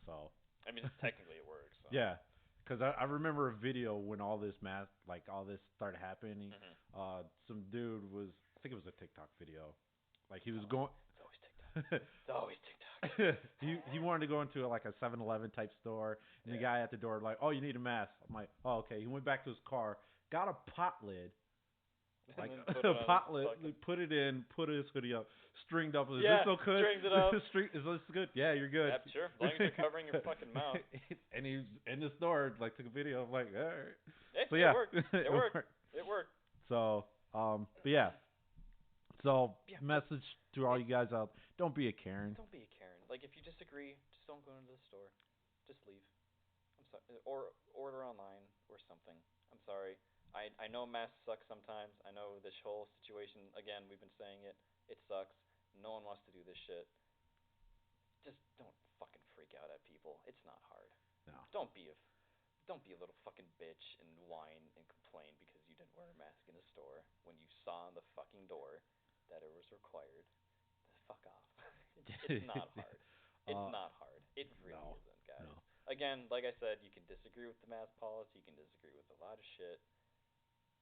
so. I mean, technically it works. So. Yeah, because I remember a video when all this started happening. Some dude I think it was a TikTok video, like he was going. It's always TikTok. It's always TikTok. he wanted to go into like a 7-Eleven type store, and the guy at the door like, oh, you need a mask. I'm like, oh, okay. He went back to his car, got a pot lid. Like a pot lid, put it in, put his hoodie up, stringed up. Is this okay? Strings it up. Is this good? Yeah, you're good. Yeah, sure. As long as you're covering your fucking mouth. And he's in the store, like took a video. I'm like, all right. So yeah, it worked. So, but yeah. So, message to all you guys out: don't be a Karen. Don't be a Karen. Like if you disagree, just don't go into the store. Just leave. I'm sorry, or order online or something. I'm sorry. I know masks suck sometimes. I know this whole situation, again, we've been saying it. It sucks. No one wants to do this shit. Just don't fucking freak out at people. It's not hard. No. Don't be don't be a little fucking bitch and whine and complain because you didn't wear a mask in a store when you saw on the fucking door that it was required. Fuck off. It's not hard. It's not hard. It really No, isn't, guys. no. Again, like I said, you can disagree with the mask policy. You can disagree with a lot of shit.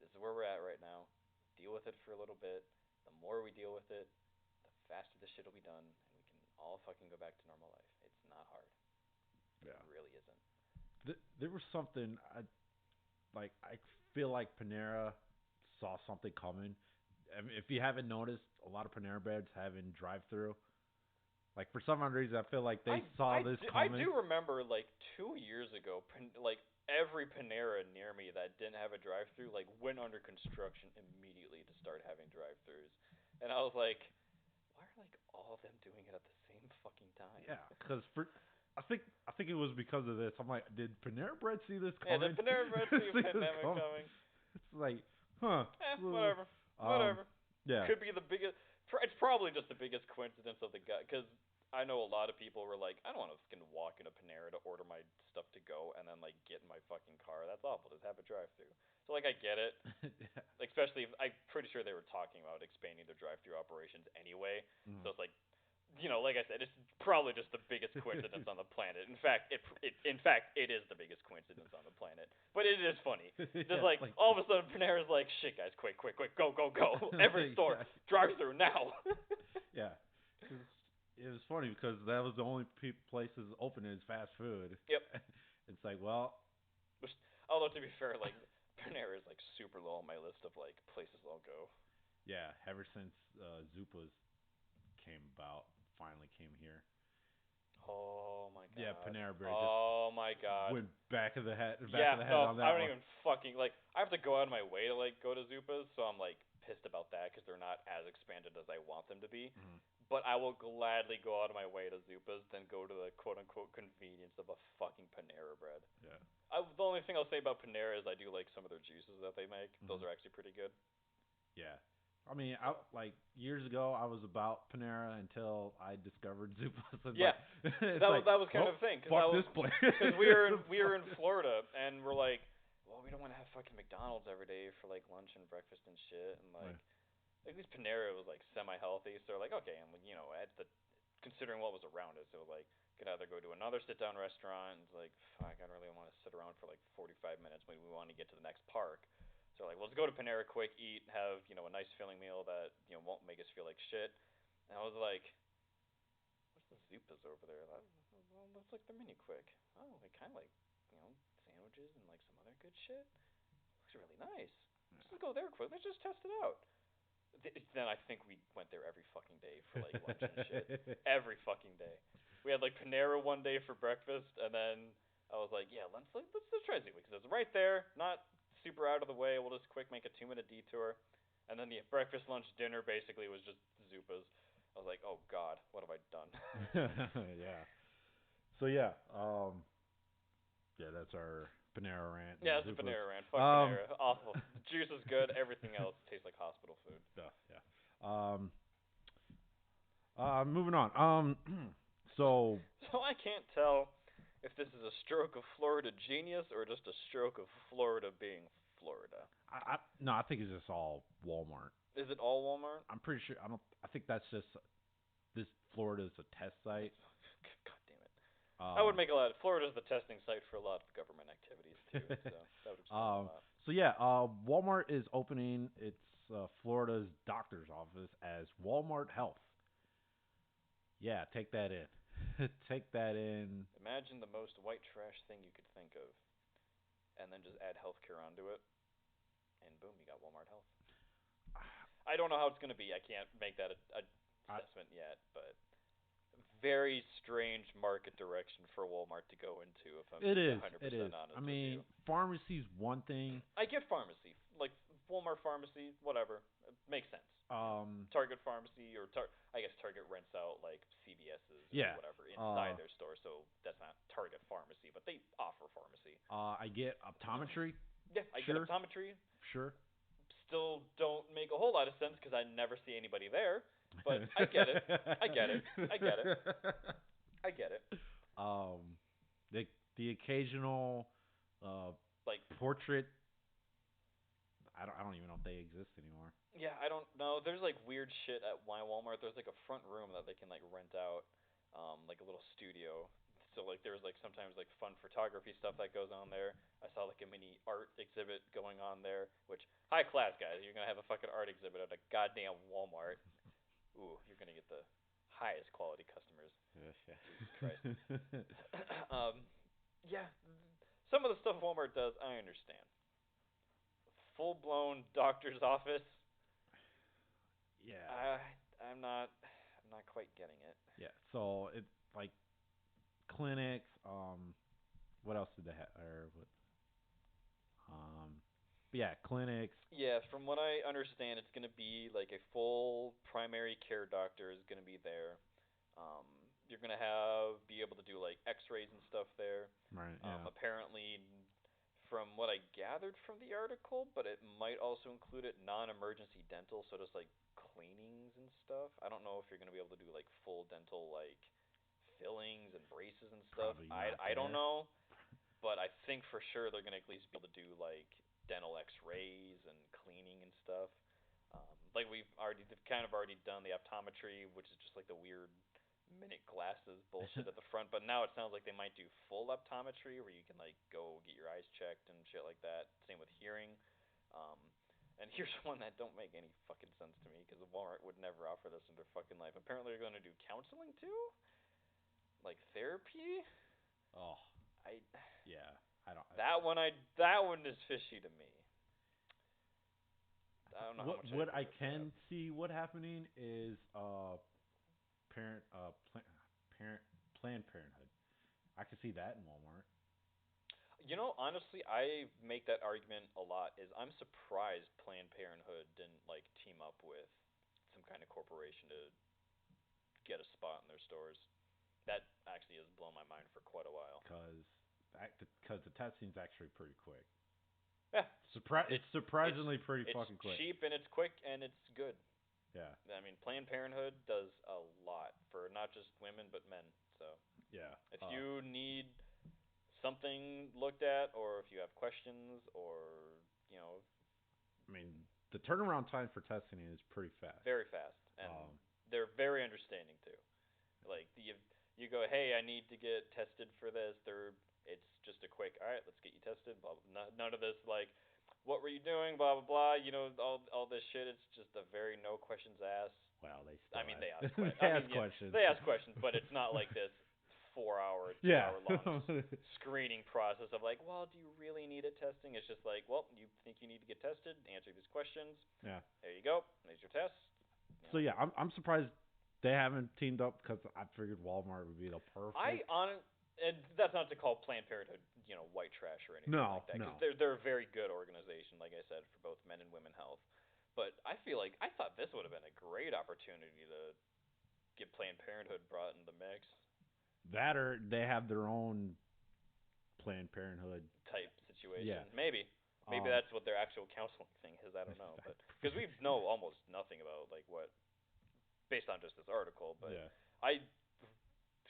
This is where we're at right now. Deal with it for a little bit. The more we deal with it, the faster this shit will be done, and we can all fucking go back to normal life. It's not hard. Yeah. It really isn't. There was something I feel like Panera saw something coming. I mean, if you haven't noticed, a lot of Panera Breads having drive-through. Like for some odd reason, I feel like they saw this coming. I do remember like 2 years ago, like every Panera near me that didn't have a drive-through like went under construction immediately to start having drive-throughs, and I was like, why are like all of them doing it at the same fucking time? Yeah, because I think it was because of this. I'm like, did Panera Bread see this Yeah, coming? did Panera Bread see a this pandemic coming? It's like, huh? Whatever. Whatever. Yeah. Could be the biggest. It's probably just the biggest coincidence of the guy, because I know a lot of people were like, I don't want to fucking walk into Panera to order my stuff to go and then like get in my fucking car. That's awful. Just have a drive-through. So like I get it. Yeah. Like, especially if, I'm pretty sure they were talking about expanding their drive-through operations anyway. Mhm. So it's like, like I said, it's probably just the biggest coincidence on the planet. In fact, it is the biggest coincidence on the planet. But it is funny. Just Yeah, like all of a sudden, Panera's like, shit, guys, quick, go, every store, Yeah. drive-through now. Yeah. 'Cause it was funny because that was the only places open is fast food. Yep. It's like, well, Although to be fair, like Panera is like super low on my list of like places I'll go. yeah. Ever since Zupa's finally came here. Oh my god. Yeah, Panera Bread Oh my god. went back of the head On that I don't one. even fucking like. I have to go out of my way to like go to Zupa's, so I'm like pissed about that because they're not as expanded as I want them to be. Mhm. But I will gladly go out of my way to Zupa's than go to the quote unquote convenience of a fucking Panera Bread. Yeah. The only thing I'll say about Panera is I do like some of their juices that they make. Those Mhm. are actually pretty good. Yeah. I mean, like years ago, I was about Panera until I discovered Zupa's. And Yeah. like, That was kind of the thing. Fuck this place. Because we were in Florida and we're like, well, we don't want to have fucking McDonald's every day for like lunch and breakfast and shit, and like. Right. At least Panera was like semi-healthy, so they're like, okay, and considering what was around us, it was like could either go to another sit-down restaurant, and it's like, fuck, I don't really want to sit around for like 45 minutes. Maybe we want to get to the next park, so like, well, let's go to Panera quick, eat, have a nice filling meal that won't make us feel like shit. And I was like, what's the Zupas over there? Well, looks like the menu quick. Oh, they kind of like sandwiches and like some other good shit. Looks really nice. Let's just go there quick. Let's just test it out. Then I think we went there every fucking day for like lunch and shit. Every fucking day. We had like Panera one day for breakfast, and then I was like, yeah, let's try Zupa because it's right there, not super out of the way. We'll just quick make a 2-minute detour, and then the breakfast, lunch, dinner basically was just Zupas. I was like, oh god, what have I done? Yeah. So yeah, that's our Panera rant. Yeah, it's a Panera rant. Fuck Panera. Awful. The juice is good. Everything else tastes like hospital food. Yeah. Moving on. So I can't tell if this is a stroke of Florida genius or just a stroke of Florida being Florida. I think it's just all Walmart. Is it all Walmart? I'm pretty sure. I think that's just this Florida's a test site. God damn it. I would make a lot. Florida's the testing site for a lot of government activities too. So that would explain a lot. So yeah, Walmart is opening its Florida's doctor's office as Walmart Health. Yeah, take that in. Take that in. Imagine the most white trash thing you could think of, and then just add healthcare onto it, and boom, you got Walmart Health. I don't know how it's going to be. I can't make that a assessment yet, but very strange market direction for Walmart to go into. If I'm 100% honest. I mean, pharmacy's one thing. I get pharmacy, like Walmart pharmacy, whatever, it makes sense. Target pharmacy or I guess Target rents out like CVS's or whatever inside their store, so that's not Target pharmacy, but they offer pharmacy. I get optometry. Yeah, I get optometry. Sure. Still don't make a whole lot of sense because I never see anybody there, but I get it. I get it. The occasional Street. I don't even know if they exist anymore. Yeah, I don't know. There's like weird shit at my Walmart. There's like a front room that they can like rent out, like a little studio. So like there's like sometimes like fun photography stuff that goes on there. I saw like a mini art exhibit going on there, which high class guys. You're gonna have a fucking art exhibit at a goddamn Walmart. Ooh, you're gonna get the highest quality customers. Jesus Christ. Yeah, some of the stuff Walmart does, I understand. Full blown doctor's office. Yeah. I I'm not quite getting it. Yeah. So it like clinics. What else did they have? Or what? But yeah, clinics. Yeah, from what I understand, it's gonna be like a full primary care doctor is gonna be there. Um, you're gonna have be able to do like X-rays and stuff there. Right. Yeah. Apparently, from what I gathered from the article, but it might also include it non-emergency dental, so just like cleanings and stuff. I don't know if you're gonna be able to do like full dental like fillings and braces and stuff. Probably I don't know, but I think for sure they're gonna at least be able to do like dental X-rays and cleaning and stuff. Like they've kind of already done the optometry, which is just like the weird minute glasses bullshit at the front. But now it sounds like they might do full optometry, where you can like go get your eyes checked and shit like that. Same with hearing. Um, and here's one that don't make any fucking sense to me because Walmart would never offer this in their fucking life. Apparently they're going to do counseling too, like therapy. Oh. I Yeah. I don't. that one is fishy to me. I don't know how much What I I agree with can see what happening is parent parent Planned Parenthood. I can see that in Walmart. that. You know, honestly, I make that argument a lot. Is I'm surprised Planned Parenthood didn't like team up with some kind of corporation to get a spot in their stores. That actually has blown my mind for quite a while. Because the testing's actually pretty quick. Yeah, It's surprisingly pretty it's fucking quick. cheap and it's quick and it's good. Yeah. I mean, Planned Parenthood does a lot for not just women but men. So Yeah. if you need something looked at, or if you have questions, or you know, I mean, the turnaround time for testing is pretty fast. very fast, and they're very understanding too. Like you go, hey, I need to get tested for this. It's just a quick, all right, let's get you tested. Blah, blah, none of this like, what were you doing? Blah blah blah. You know, all this shit. It's just a very no questions asked. Well, they I still mean, ask, they ask they questions. ask questions. They ask questions, but it's not like this 4 hour, 2 Yeah. hour long screening process of like, well, do you really need it testing? It's just like, well, you think you need to get tested? Answer these questions. Yeah. There you go. There's your test. You So know. yeah, I'm surprised they haven't teamed up because I figured Walmart would be the perfect. And that's not to call Planned Parenthood, you know, white trash or anything No, like that, because no. they're a very good organization, like I said, for both men and women health. But I feel like I thought this would have been a great opportunity to get Planned Parenthood brought in the mix That or they have their own Planned Parenthood. type situation. Yeah. Maybe that's what their actual counseling thing is. I don't know, but because we know almost nothing about like what based on just this article. But Yeah. I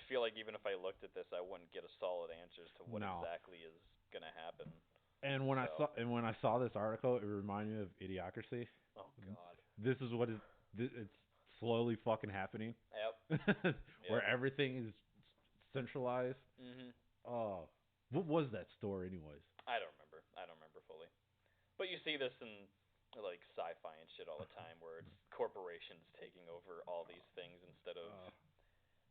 feel like even if I looked at this, I wouldn't get a solid answer as to what No. exactly is gonna happen. And when I saw this article, it reminded me of Idiocracy. Oh God. This is what is it's slowly fucking happening. Yep. Where everything is centralized. Mhm. Oh, what was that store anyways? I don't remember. I don't remember fully. But you see this in like sci-fi and shit all the time, where it's corporations taking over all these things instead of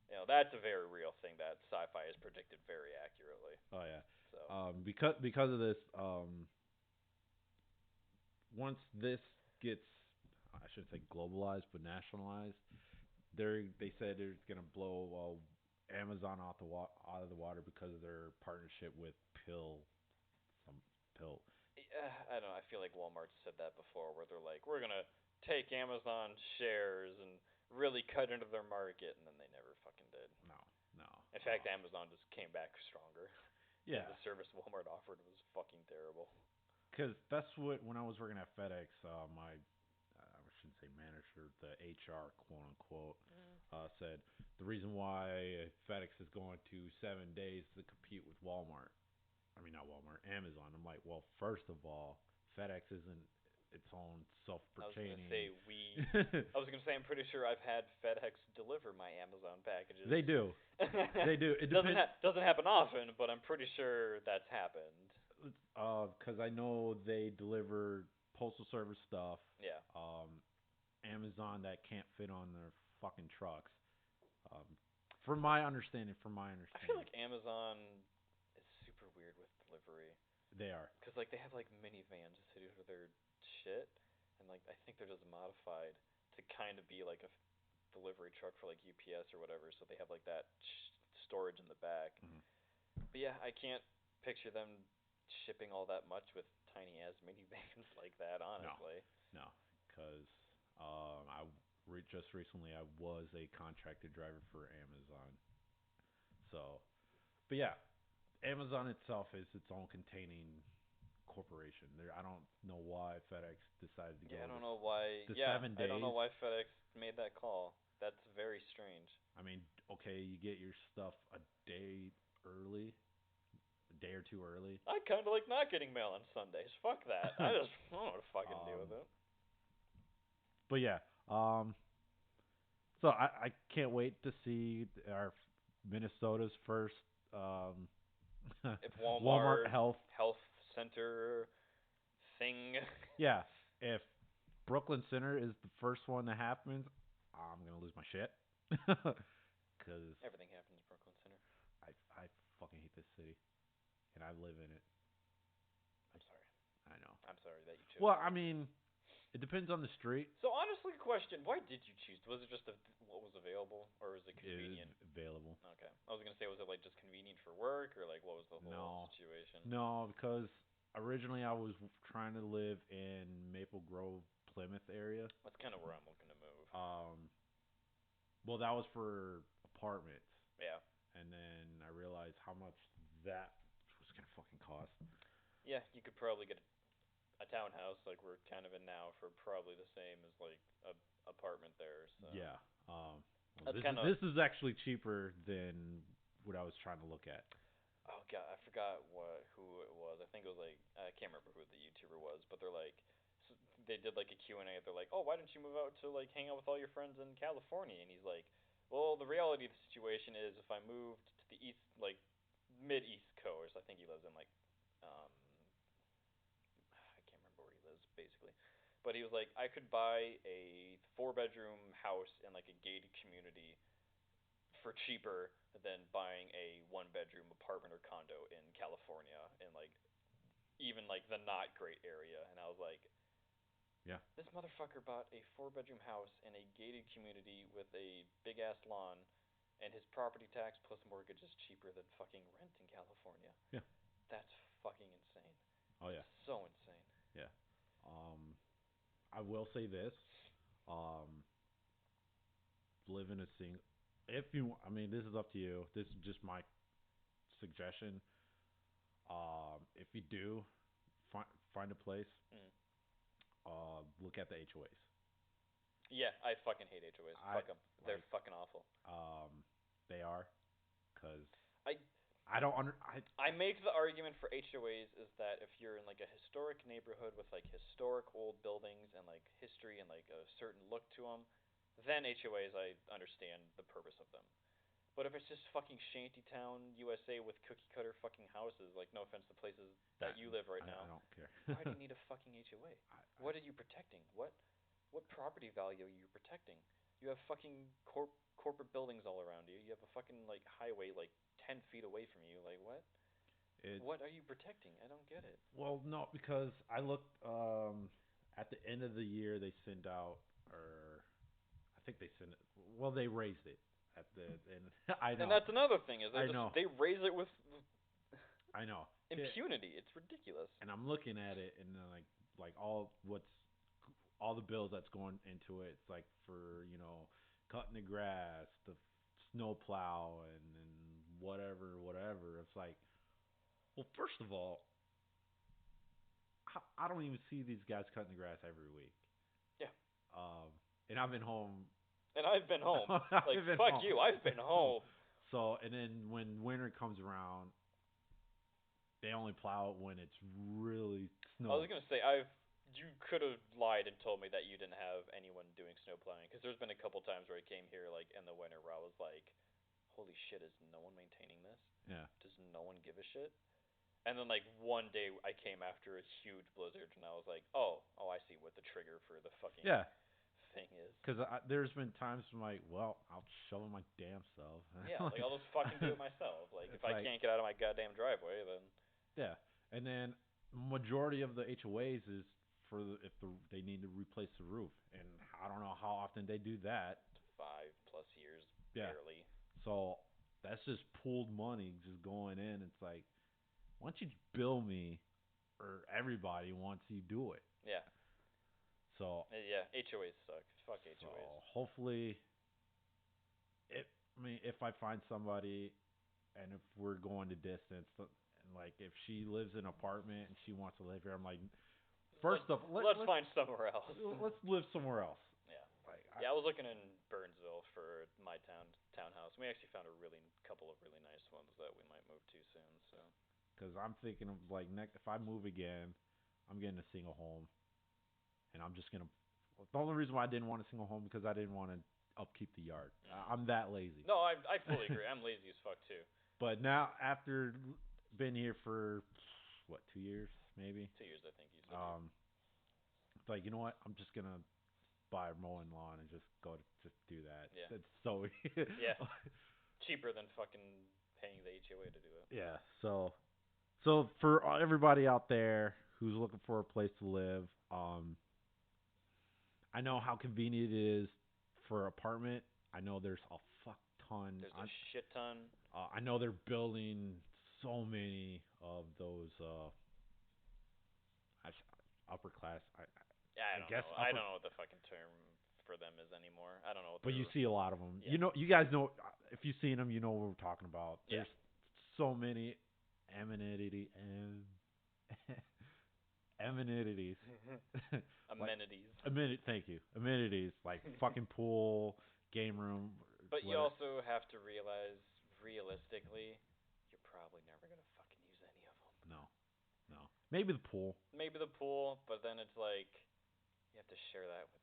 you know, that's a very real thing that sci-fi has predicted very accurately. Oh yeah. So Because of this, once this gets, I shouldn't say globalized, but nationalized, they said they're gonna blow Amazon out of the water because of their partnership with some pill. I don't know. I feel like Walmart said that before, where they're like, we're gonna take Amazon shares and really cut into their market, and then they never fucking did. No. In fact, Amazon just came back stronger. Yeah. The service Walmart offered was fucking terrible. Because that's what when I was working at FedEx, my I shouldn't say manager, the HR quote unquote, said the reason why FedEx is going to 7 days to compete with Walmart. I mean, not Walmart, Amazon. I'm like, well, first of all, FedEx isn't its own I was gonna self-pertaining. say I was gonna say I'm pretty sure I've had FedEx deliver my Amazon packages. They do. They do. It depends. Doesn't happen often, but I'm pretty sure that's happened. Because I know they deliver postal service stuff. Yeah. Amazon that can't fit on their fucking trucks. Um, from my understanding, I feel like Amazon is super weird with delivery. they are. Cause like they have like minivans to do their shit, and like I think they're just modified to kind of be like a delivery truck for like UPS or whatever. So they have like that storage in the back. Mhm. But yeah, I can't picture them shipping all that much with tiny ass minivans like that. Honestly. No, because just recently I was a contracted driver for Amazon. So, but yeah, Amazon itself is its own containing corporation. There, I don't know why FedEx decided to go Yeah, I don't know why. the Yeah, 7 days. I don't know why FedEx made that call. That's very strange. I mean, okay, you get your stuff a day early, a day or two early. I kind of like not getting mail on Sundays. Fuck that. I don't want to fucking deal with it. But yeah, so I can't wait to see our Minnesota's first If Walmart Health. health center thing. Yeah, if Brooklyn Center is the first one that happens, I'm gonna lose my shit. Cause Everything happens Brooklyn Center. I fucking hate this city, and I live in it. I'm sorry. I know. I'm sorry that you chose. Well, I mean, it depends on the street. So honestly, question: why did you choose? Was it just what was available, or was it It is convenient? available. Okay, I was gonna say, was it like just convenient for work, or like what was the whole No. situation? No, because originally I was trying to live in Maple Grove, Plymouth area. That's kind of where I'm looking to move. Well, that was for apartments, Yeah. and then I realized how much that was gonna fucking cost. Yeah, you could probably get a townhouse like we're kind of in now for probably the same as like a apartment there. So Yeah. Well, that's kind of. this is actually cheaper than what I was trying to look at. Oh god, I forgot who it was. I think it was like I can't remember who the YouTuber was, but they're like they did like a Q&A. They're like, "Oh, why didn't you move out to like hang out with all your friends in California?" And he's like, "Well, the reality of the situation is if I moved to the east like mid East Coast, I think he lives in like um I can't remember where he lives basically. But he was like, I could buy a 4 bedroom house in like a gated community for cheaper than buying a 1 bedroom apartment or condo in California in like even like the not great area." And I was like, Yeah. this motherfucker bought a 4 bedroom house in a gated community with a big ass lawn, and his property tax plus mortgage is cheaper than fucking rent in California. Yeah. That's fucking insane. Oh yeah. It's so insane. Yeah. I will say this. Um, live in a single. If you, I mean, this is up to you. This is just my suggestion. If you do find a place, Mm. look at the HOAs. Yeah, I fucking hate HOAs. Fuck them. They're like, fucking awful. They are, cause I I don't I make the argument for HOAs is that if you're in like a historic neighborhood with like historic old buildings and like history and like a certain look to them, then HOAs I understand the purpose of them. But if it's just fucking shantytown USA with cookie cutter fucking houses, like no offense to places that you live right I now, don't care. why do you need a fucking HOA? What are you protecting? What property value are you protecting? You have fucking corporate buildings all around you. You have a fucking like highway like 10 feet away from you. Like what? It's, What are you protecting? I don't get it. well, no, because I looked at the end of the year they send out, or I think they send it. Well, they raised it at the and I know. And that's another thing is I know. they raise it with I know. impunity. It's ridiculous. And I'm looking at it, and then like all the bills that's going into it. It's like for cutting the grass, the snow plow, and whatever. It's like, well, first of all, I don't even see these guys cutting the grass every week. Yeah. And I've been home. And I've been home. I've Like been fuck home. you. I've been home. So and then when winter comes around, they only plow it when it's really I was snow. gonna say you could have lied and told me that you didn't have anyone doing snow plowing because there's been a couple times where I came here like in the winter where I was like, holy shit, is no one maintaining this? Yeah. Does no one give a shit? And then like one day I came after a huge blizzard and I was like, oh, I see what the trigger for the fucking Yeah. thing is. Because there's been times I'm like, well, I'll shovel my damn self. Yeah, like I'll just fucking do it myself. Like if It's I like, can't get out of my goddamn driveway, then yeah. And then majority of the HOAs is for if they need to replace the roof, and I don't know how often they do that. 5+ years Yeah. barely. So that's just pooled money just going in. It's like, why don't you bill me or everybody once you do it? Yeah. So Yeah, HOAs suck. Fuck so HOAs. hopefully, if I find somebody, and if we're going to distance, and like if she lives in an apartment and she wants to live here, I'm like, first off, Let's find somewhere else. let's live somewhere else. Yeah. Like, Yeah, I was looking in Burnsville for my townhouse. We actually found a couple of really nice ones that we might move to soon. So. because I'm thinking of like next, if I move again, I'm getting a single home, and I'm just gonna. The only reason why I didn't want a single home because I didn't want to upkeep the yard. I'm that lazy. No, I fully agree. I'm lazy as fuck too. But now after been here for what 2 years maybe, 2 years, I think you said. it's like, you know what? I'm just gonna buy a mowing lawn and just go to just do that. Yeah. It's so Yeah. Cheaper than fucking paying the HOA to do it. yeah. So for everybody out there who's looking for a place to live, I know how convenient it is for apartment. I know there's a fuck ton. There's a shit ton. I know they're building so many of those upper class. Yeah, I guess don't know. I don't know what the fucking term for them is anymore. I don't know. What But you they're- see a lot of them. Yeah. You know, you guys know if you've seen them, you know what we're talking about. Yeah. There's so many amenity amenities. Amenities. Thank you. Amenities like fucking pool, game room. But you whatever. also have to realize, realistically, you're probably never gonna fucking use any of them. No. Maybe the pool. Maybe the pool, but then it's like you have to share that with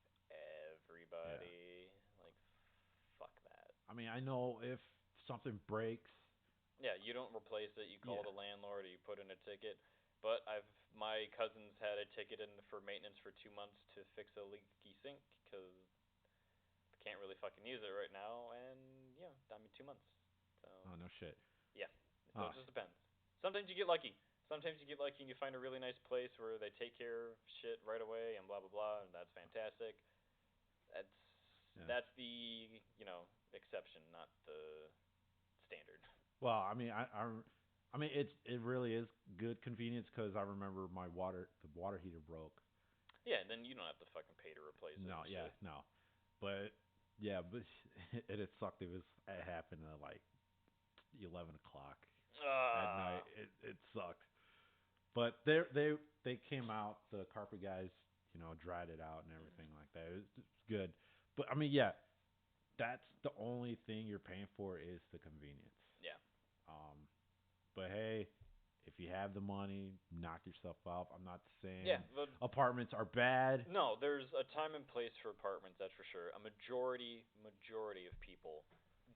everybody. Like, fuck that. I mean, I know if something breaks. Yeah, you don't replace it. You call Yeah. the landlord, or you put in a ticket. But my cousins had a ticket in for maintenance for 2 months to fix a leaky sink because can't really fucking use it right now, and yeah, I mean 2 months. So. Oh no shit. Yeah. So it just depends. Sometimes you get lucky. Sometimes you get lucky and you find a really nice place where they take care of shit right away and blah blah blah, and that's fantastic. That's the exception, not the standard. Well, I mean, I mean, it really is good convenience because I remember the water heater broke. Yeah, and then you don't have to fucking pay to replace it. No, and yeah, shit. no, but yeah, but it sucked. It happened at like 11 o'clock at night. It sucked. But they came out. The carpet guys, dried it out and everything like that. It's good. But I mean, yeah, that's the only thing you're paying for is the convenience. Yeah. But hey, if you have the money, knock yourself out. I'm not saying apartments are bad. No, there's a time and place for apartments, that's for sure. A majority of people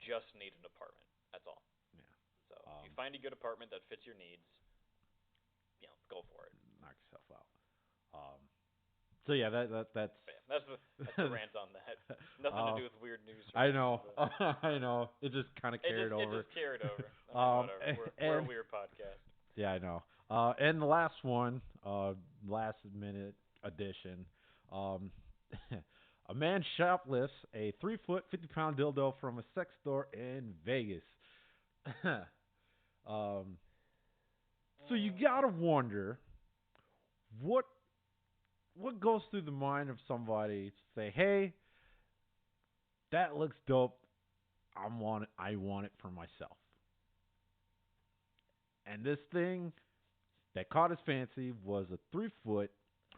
just need an apartment. That's all. Yeah. So you find a good apartment that fits your needs, go for it. Knock yourself out. So yeah, that's that's the rant on that. Nothing to do with weird news. I know, I know. It just kind of carried over. It just carried over. I mean, whatever. We're a weird podcast. Yeah, I know. And the last one, last minute addition. A man shoplifts a 3-foot, 50-pound dildo from a sex store in Vegas. So you gotta wonder what goes through the mind of somebody to say, "Hey, that looks dope. I want it for myself." And this thing that caught his fancy was a 3-foot.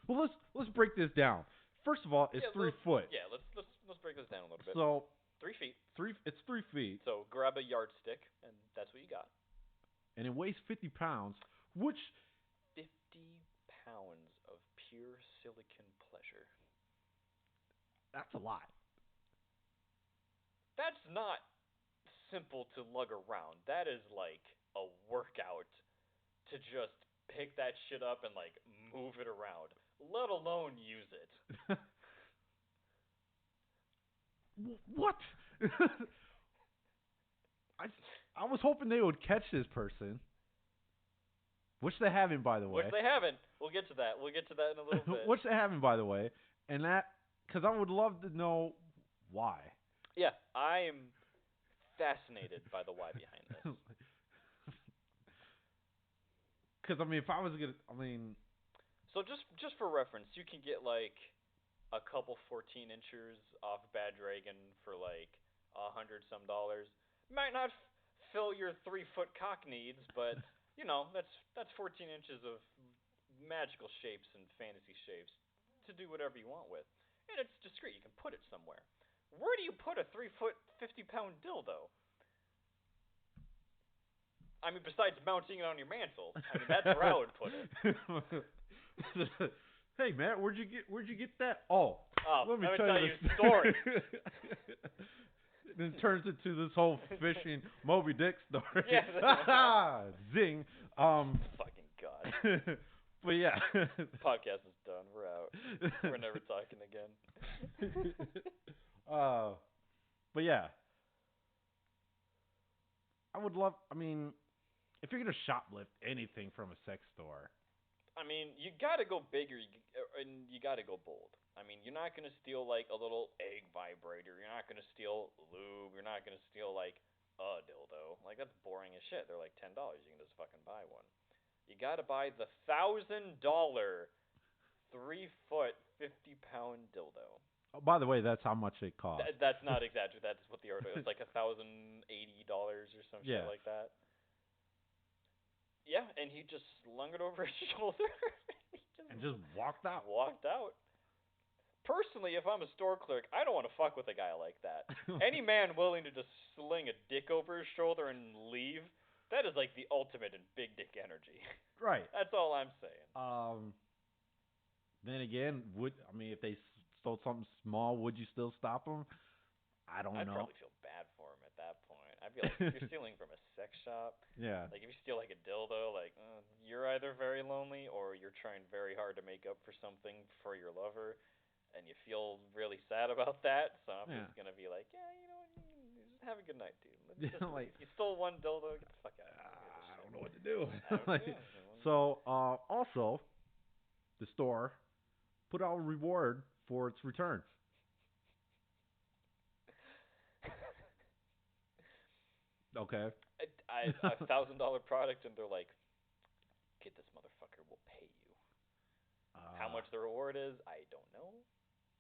Well, let's break this down. First of all, it's 3 foot. Yeah, let's break this down a little bit. So 3 feet. It's 3 feet. So grab a yardstick, and that's what you got. And it weighs 50 pounds, Which 50 pounds of pure silicon pleasure. that's a lot. That's not simple to lug around. That is like a workout to just pick that shit up and like move it around, let alone use it. What? I I was hoping they would catch this person, which they haven't, by the way. Which they haven't. We'll get to that. We'll get to that in a little bit. Which they haven't, by the way, and that because I would love to know why. Yeah, I am fascinated by the why behind this. Because I mean, if I was gonna, I mean, So just for reference, you can get like a couple 14 inchers off Bad Dragon for like $100 some. Might not fill your 3 foot cock needs, but you know that's 14 inches of magical shapes and fantasy shapes to do whatever you want with, and it's discreet. You can put it somewhere. Where do you put a 3 foot 50 pound dildo? I mean, besides mounting it on your mantle, I mean that's where I would put it. Hey Matt, where'd you get that? Oh, let me tell you a story. Then turns into this whole fishing Moby Dick story. Yeah. Zing. Fucking god. But yeah. Podcast is done. We're out. We're never talking again. But yeah. I would love. I mean, if you're gonna shoplift anything from a sex store, I mean, you gotta go bigger, and you gotta go bold. I mean, you're not gonna steal like a little egg vibrator. You're not gonna steal lube. You're not gonna steal like a dildo. Like that's boring as shit. They're like $10. You can just fucking buy one. You gotta buy the $1,000 3 foot 50 pound dildo. oh, by the way, that's how much it costs. That's not exaggerated. That's what the order. It's like $1,080 or some Yeah. shit like that. Yeah, and he just slung it over his shoulder. And just walked out. Walked out. Personally, if I'm a store clerk, I don't want to fuck with a guy like that. Any man willing to just sling a dick over his shoulder and leave, that is like the ultimate in big dick energy. Right. That's all I'm saying. Then again, if they stole something small, would you still stop them? I don't I'd know. probably feel bad for him at that point. I'd be like, if you're stealing from a sex shop, Yeah. like if you steal like a dildo, like you're either very lonely or you're trying very hard to make up for something for your lover, and you feel really sad about that. So I'm just gonna be like, yeah, you know, just have a good night, dude. Just, like you stole one dildo, get the fuck out. I don't know what to do. So, So also, the store put out a reward for its returns. Okay. $1,000 product, and they're like, get this motherfucker, we'll pay you. How much the reward is, I don't know.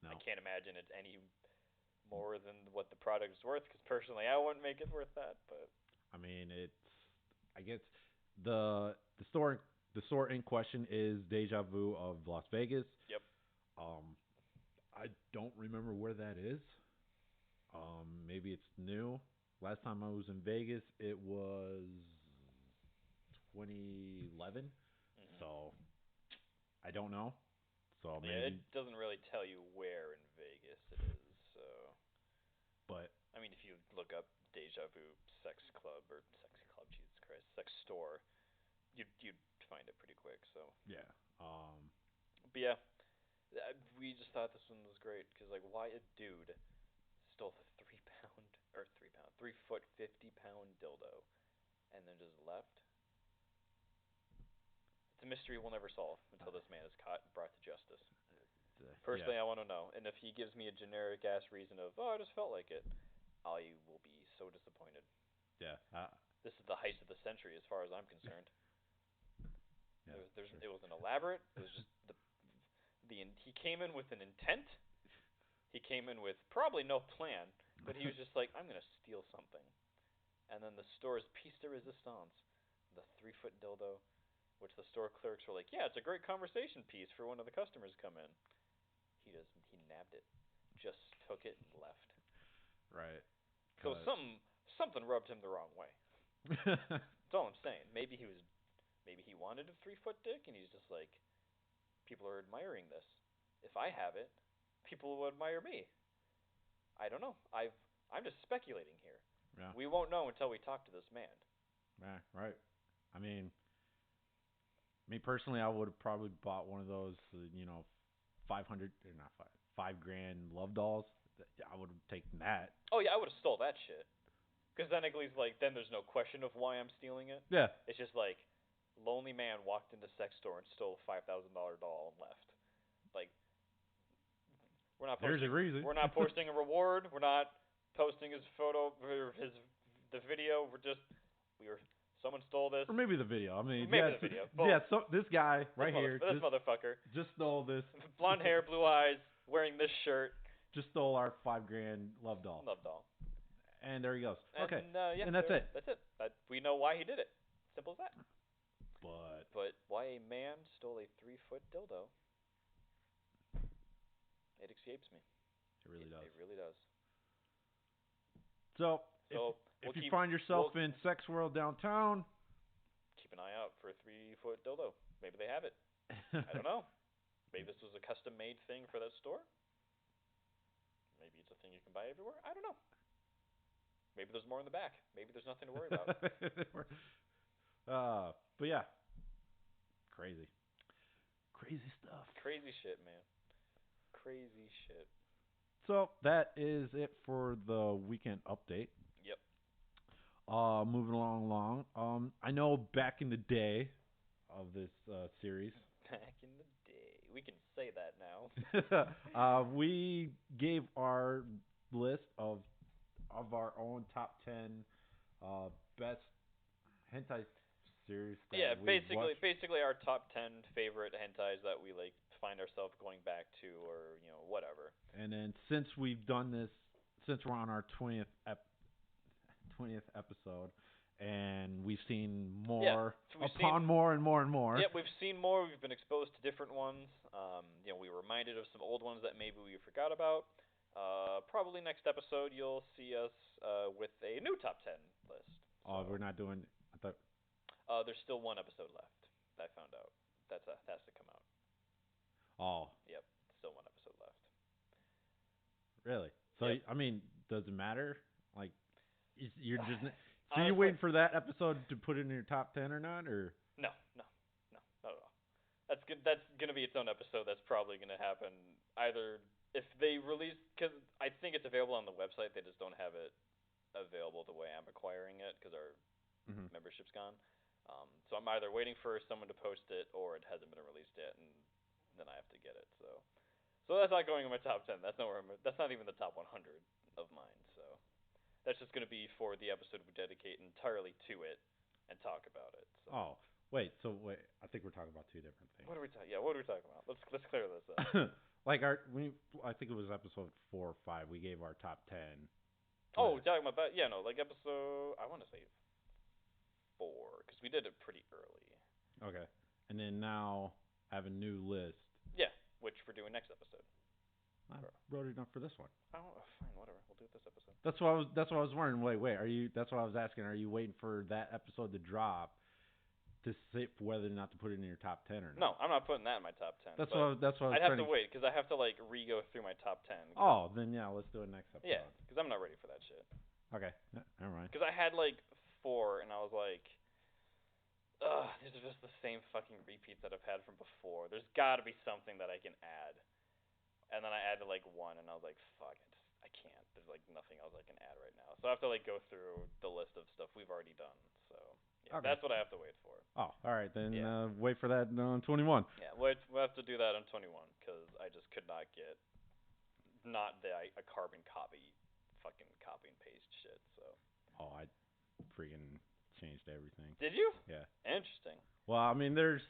No. I can't imagine it's any more than what the product is worth, because personally, I wouldn't make it worth that. But I mean, I guess the store in question is Deja Vu of Las Vegas. Yep. I don't remember where that is. Maybe it's new. Last time I was in Vegas, it was 2011. Mm-hmm. So I don't know. So yeah, maybe. it doesn't really tell you where in Vegas it is. So, But I mean, if you look up Deja Vu Sex Club or Sex Club, Jesus Christ, Sex Store, you'd find it pretty quick. So yeah. But yeah, we just thought this one was great because like, why a dude stole the 3 foot 50 pound dildo and then just left? It's a mystery we'll never solve until this man is caught and brought to justice. Personally, I want to know, and if he gives me a generic ass reason of, oh, I just felt like it, I will be so disappointed. Yeah. This is the heist of the century, as far as I'm concerned. Yeah, It was an elaborate. It was just he came in with an intent. He came in with probably no plan, but he was just like, I'm gonna steal something. And then the store's piece de resistance, the 3 foot dildo, which the store clerks were like, yeah, it's a great conversation piece for when the customers come in. He nabbed it, just took it and left. Right. So something rubbed him the wrong way. That's all I'm saying. Maybe he was Maybe he wanted a 3-foot dick, and he's just like, people are admiring this. If I have it, people will admire me. I don't know. I'm just speculating here. Yeah. We won't know until we talk to this man. Yeah. Right. I mean, me personally, I would have probably bought one of those, 500 or not $5,000 love dolls. I would have taken that. Oh yeah, I would have stole that shit. Because then at least like then there's no question of why I'm stealing it. Yeah. It's just like lonely man walked into sex store and stole a $5,000 doll and left. Like we're not posting. There's a reason. We're not posting a reward. We're not posting his photo or the video. Someone stole this. Or maybe the video. I mean, Maybe the video. Both. Yeah. So this guy right here, This motherfucker, just stole this. blonde hair, blue eyes, wearing this shirt. Just stole our $5,000 love doll. Love doll. And there he goes. And, Okay. Yeah, and that's it. That's it. We know why he did it. Simple as that. But why a man stole a 3-foot dildo? It escapes me. it really does. It really does. So if you find yourself in Sex World downtown, keep an eye out for a 3-foot dildo. Maybe they have it. I don't know. Maybe this was a custom-made thing for that store. Maybe it's a thing you can buy everywhere. I don't know. Maybe there's more in the back. Maybe there's nothing to worry about. But yeah, crazy stuff. Crazy shit, man. Crazy shit. So that is it for the weekend update. Yep. Moving along. I know back in the day of this series. Back in the day, we can say that now. We gave our list of our own top 10 best hentai series. Yeah, basically our top 10 favorite hentais that we like find ourselves going back to, or whatever. And then since we've done this, since we're on our 20th episode, and we've seen more more and more. Yeah, we've seen more. We've been exposed to different ones. We were reminded of some old ones that maybe we forgot about. Probably next episode you'll see us with a new top 10 list. Oh, we're not doing. I thought. There's still one episode left. I found out. That's to come out. Oh. Yep, still one episode left. Really? So yep. I mean, does it matter? Like, you're just. So honestly, you're waiting for that episode to put it in your top 10 or not, or? No, not at all. That's good. That's gonna be its own episode. That's probably gonna happen either if they release, because I think it's available on the website. They just don't have it available the way I'm acquiring it because our membership's gone. So I'm either waiting for someone to post it or it hasn't been released yet, and then I have to get it. So that's not going in my top 10. That's not even the top 100 of mine. So that's just going to be for the episode we dedicate entirely to it and talk about it. So. Oh, wait. I think we're talking about two different things. What are we talking? Yeah, what are we talking about? Let's clear this up. Like I think it was episode 4 or 5. We gave our top 10. Oh, we're talking about like episode. I want to say 4 because we did it pretty early. Okay, and then now I have a new list. Yeah, which we're doing next episode. I wrote it up for this one. Oh, fine, whatever. We'll do it this episode. That's what I was wondering. Wait. Are you? That's what I was asking. Are you waiting for that episode to drop to see whether or not to put it in your top 10 or not? No, I'm not putting that in my top 10. That's what I was I'd have to wait because I have to re-go through my top 10. Oh, then yeah, let's do it next episode. Yeah, because I'm not ready for that shit. Okay, never mind. Because I had 4 and I was like, ugh, these are just the same fucking repeats that I've had from before. There's got to be something that I can add. And then I added 1 and I was like, fuck, I can't. There's nothing else I can add right now. So I have to go through the list of stuff we've already done. So yeah, okay. That's what I have to wait for. Oh, all right then. Wait for that on 21. Yeah, we'll have to do that on 21 because I just could not get a carbon copy, fucking copy and paste shit. So. Oh, I freaking changed everything. Did you? Yeah. Interesting. Well, I mean, there's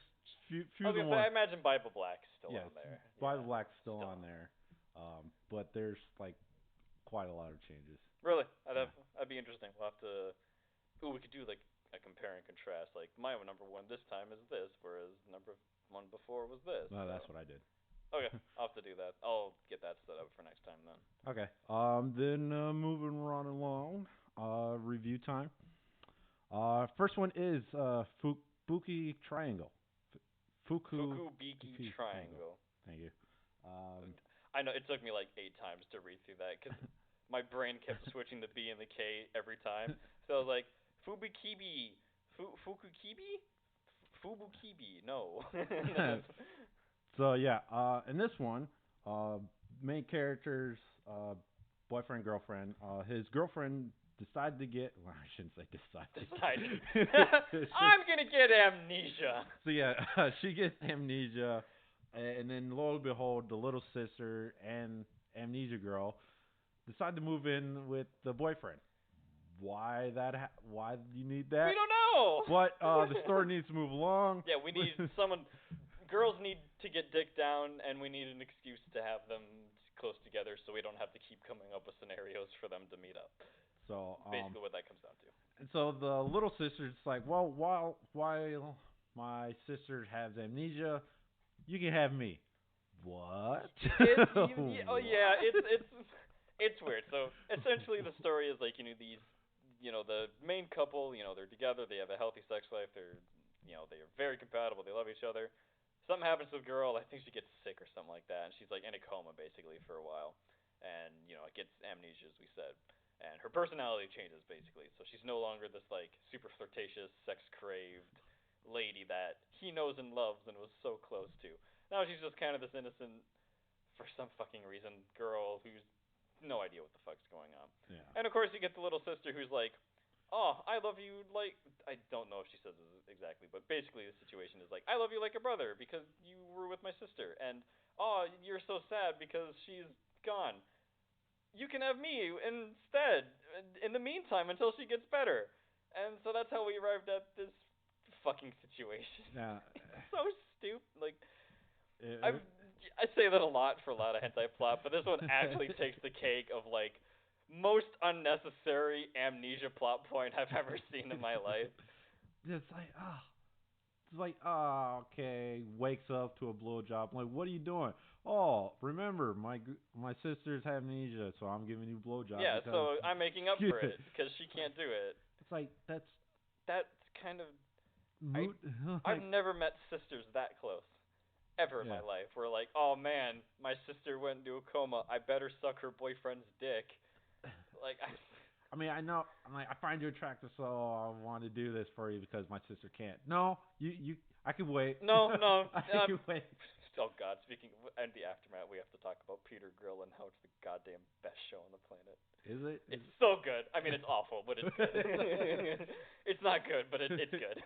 few of the ones. I imagine Bible Black's still on there. Bible Black's still on there. But there's quite a lot of changes. Really? That'd be interesting. We'll have to. We could do a compare and contrast. My number 1 this time is this, whereas number 1 before was this. No, that's what I did. Okay, I'll have to do that. I'll get that set up for next time then. Okay. Then moving right along, review time. First one is Fuki Triangle. Fukubiki Fuki Triangle. Thank you. I know it took me like 8 times to read through that because my brain kept switching the B and the K every time. So I was like, Fubukibi, Fukukibi, Fubukibi. No. So yeah, in this one, main character's boyfriend girlfriend. His girlfriend decided to get. Well, I shouldn't say decided. I'm gonna get amnesia. So yeah, she gets amnesia, and then lo and behold, the little sister and amnesia girl decide to move in with the boyfriend. Why that? Why do you need that? We don't know. But the story needs to move along. Yeah, we need someone. Girls need to get dick down, and we need an excuse to have them close together, so we don't have to keep coming up with scenarios for them to meet up. So Basically, what that comes down to. and so the little sister's like, well, while my sister has amnesia, you can have me. What? Oh yeah, it's weird. So essentially, the story is like the main couple, they're together, they have a healthy sex life, they're very compatible, they love each other. Something happens to the girl, I think she gets sick or something like that, and she's like in a coma basically for a while, and it gets amnesia as we said, and her personality changes basically, so she's no longer this like super flirtatious, sex craved lady that he knows and loves and was so close to. Now she's just kind of this innocent, for some fucking reason, girl who's no idea what the fuck's going on. Yeah. And of course you get the little sister who's like, oh, I love you like, I don't know if she says this exactly, but basically the situation is like, I love you like a brother because you were with my sister, and oh, you're so sad because she's gone. You can have me instead, in the meantime, until she gets better. And so that's how we arrived at this fucking situation. Yeah. It's so stupid. Like, It- I say that a lot for a lot of hentai plot, but this one actually takes the cake of like most unnecessary amnesia plot point I've ever seen in my life. It's like okay. Wakes up to a blowjob. I'm like, what are you doing? Oh, remember my sister's amnesia, so I'm giving you a blowjob. Yeah, because so I'm making up for it because she can't do it. It's like that's kind of moot. I've never met sisters that close ever in my life. Where like, oh man, my sister went into a coma. I better suck her boyfriend's dick. Like I mean, I know. I'm like, I find you attractive, so I want to do this for you because my sister can't. No, you. I can wait. No. I can wait. Oh God! Speaking of, and the aftermath, we have to talk about Peter Grill and how it's the goddamn best show on the planet. Is it? It's so good. I mean, it's awful, but it's good. It's not good, but it's good.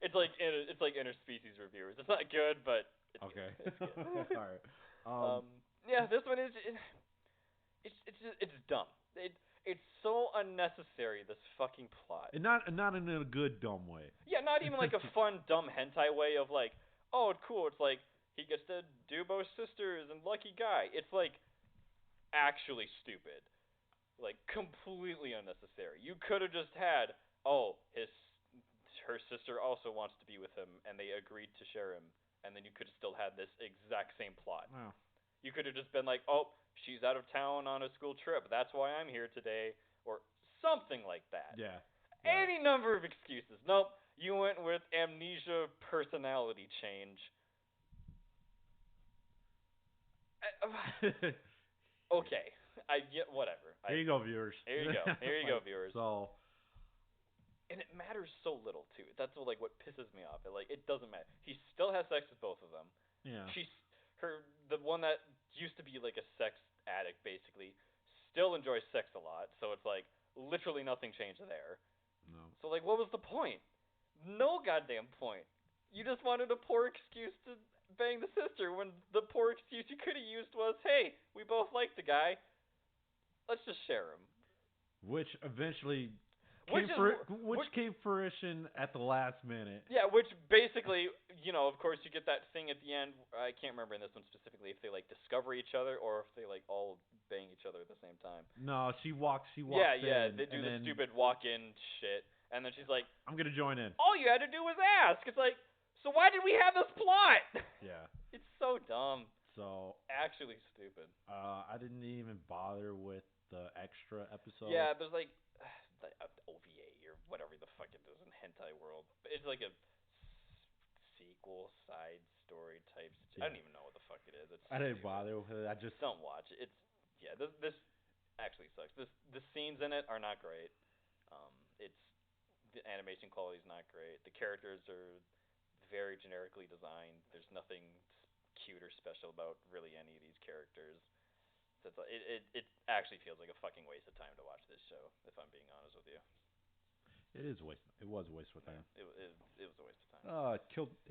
It's like interspecies reviewers. It's not good, but it's okay. Good. It's good. All right. Yeah, this one is. It's dumb. It's so unnecessary. This fucking plot. And not in a good dumb way. Yeah, not even like a fun dumb hentai way of like, oh, it's cool. It's like he gets to do both sisters and lucky guy. It's like actually stupid. Like completely unnecessary. You could have just had, oh, her sister also wants to be with him and they agreed to share him, and then you could have still had this exact same plot. Wow. You could have just been like, oh, she's out of town on a school trip. That's why I'm here today, or something like that. Yeah. Any number of excuses. Nope. You went with amnesia personality change. Okay. I get whatever. Here you go, viewers. Here you go. Here you go, viewers. So. And it matters so little too. That's what pisses me off. It doesn't matter. He still has sex with both of them. Yeah. The one that used to be like a sex addict basically still enjoys sex a lot. So it's like literally nothing changed there. No. So like, what was the point? No goddamn point. You just wanted a poor excuse to bang the sister when the poor excuse you could have used was, hey, we both like the guy. Let's just share him. Which eventually Which came fruition at the last minute. Yeah, which basically, of course, you get that thing at the end. I can't remember in this one specifically if they like discover each other or if they like all bang each other at the same time. No, she walks. Yeah, in, they do the then, stupid walk-in shit, and then she's like, I'm gonna join in. all you had to do was ask. It's like, so why did we have this plot? Yeah. It's so dumb. So. Actually stupid. I didn't even bother with the extra episode. Yeah, there's like the OVA or whatever the fuck it is in hentai world. It's like a sequel, side story type. I don't even know what the fuck it is. It's I didn't stupid. bother with it. I just Don't watch it. It's this actually sucks. The scenes in it are not great. It's the animation quality is not great. The characters are very generically designed. There's nothing cute or special about really any of these characters. So it actually feels like a fucking waste of time to watch this show, if I'm being honest with you. it is a waste. It was a waste of time. It was a waste of time.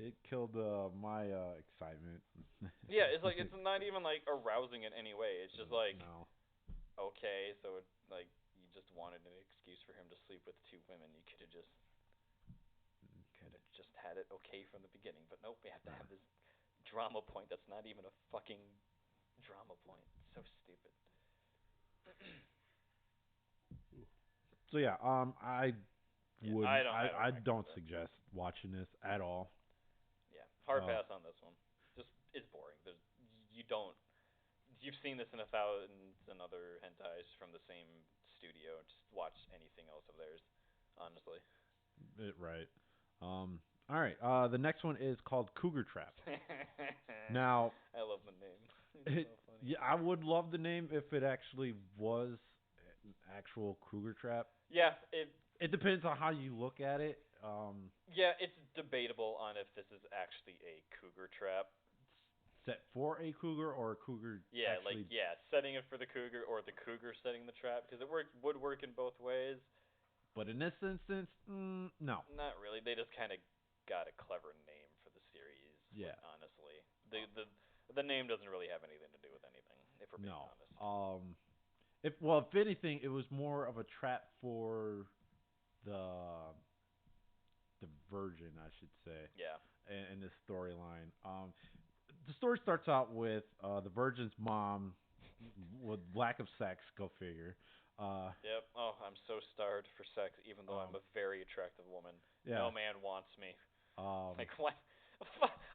It killed my excitement. Yeah, it's like it's not even like arousing in any way. It's just like no. okay, so it, like you just wanted an excuse for him to sleep with two women. You could have just had it okay from the beginning, but nope, we have to have this drama point that's not even a fucking drama point. So stupid. So yeah, I Yeah, would I recommend don't it. suggest watching this at all. Yeah, hard Uh, pass on this one. Just it's boring. You don't you've seen this in a thousand and other hentais from the same studio. Just watch anything else of theirs, honestly. Right. All right. The next one is called Cougar Trap. Now, I love the name. It's so funny. yeah, I would love the name if it actually was an actual Cougar Trap. Yeah, It depends on how you look at it. it's debatable on if this is actually a cougar trap. Set for a cougar or a cougar Yeah, actually. setting it for the cougar or the cougar setting the trap because would work in both ways. But in this instance, no. Not really. They just kind of got a clever name for the series. Yeah. Honestly, the name doesn't really have anything to do with anything. If we're being No. honest. If anything, it was more of a trap for the the virgin, I should say, Yeah. in this storyline. The story starts out with the virgin's mom with lack of sex. Go figure. Yep. Oh, I'm so starved for sex, even though I'm Um, a very attractive woman. yeah. No man wants me. Um, Like what?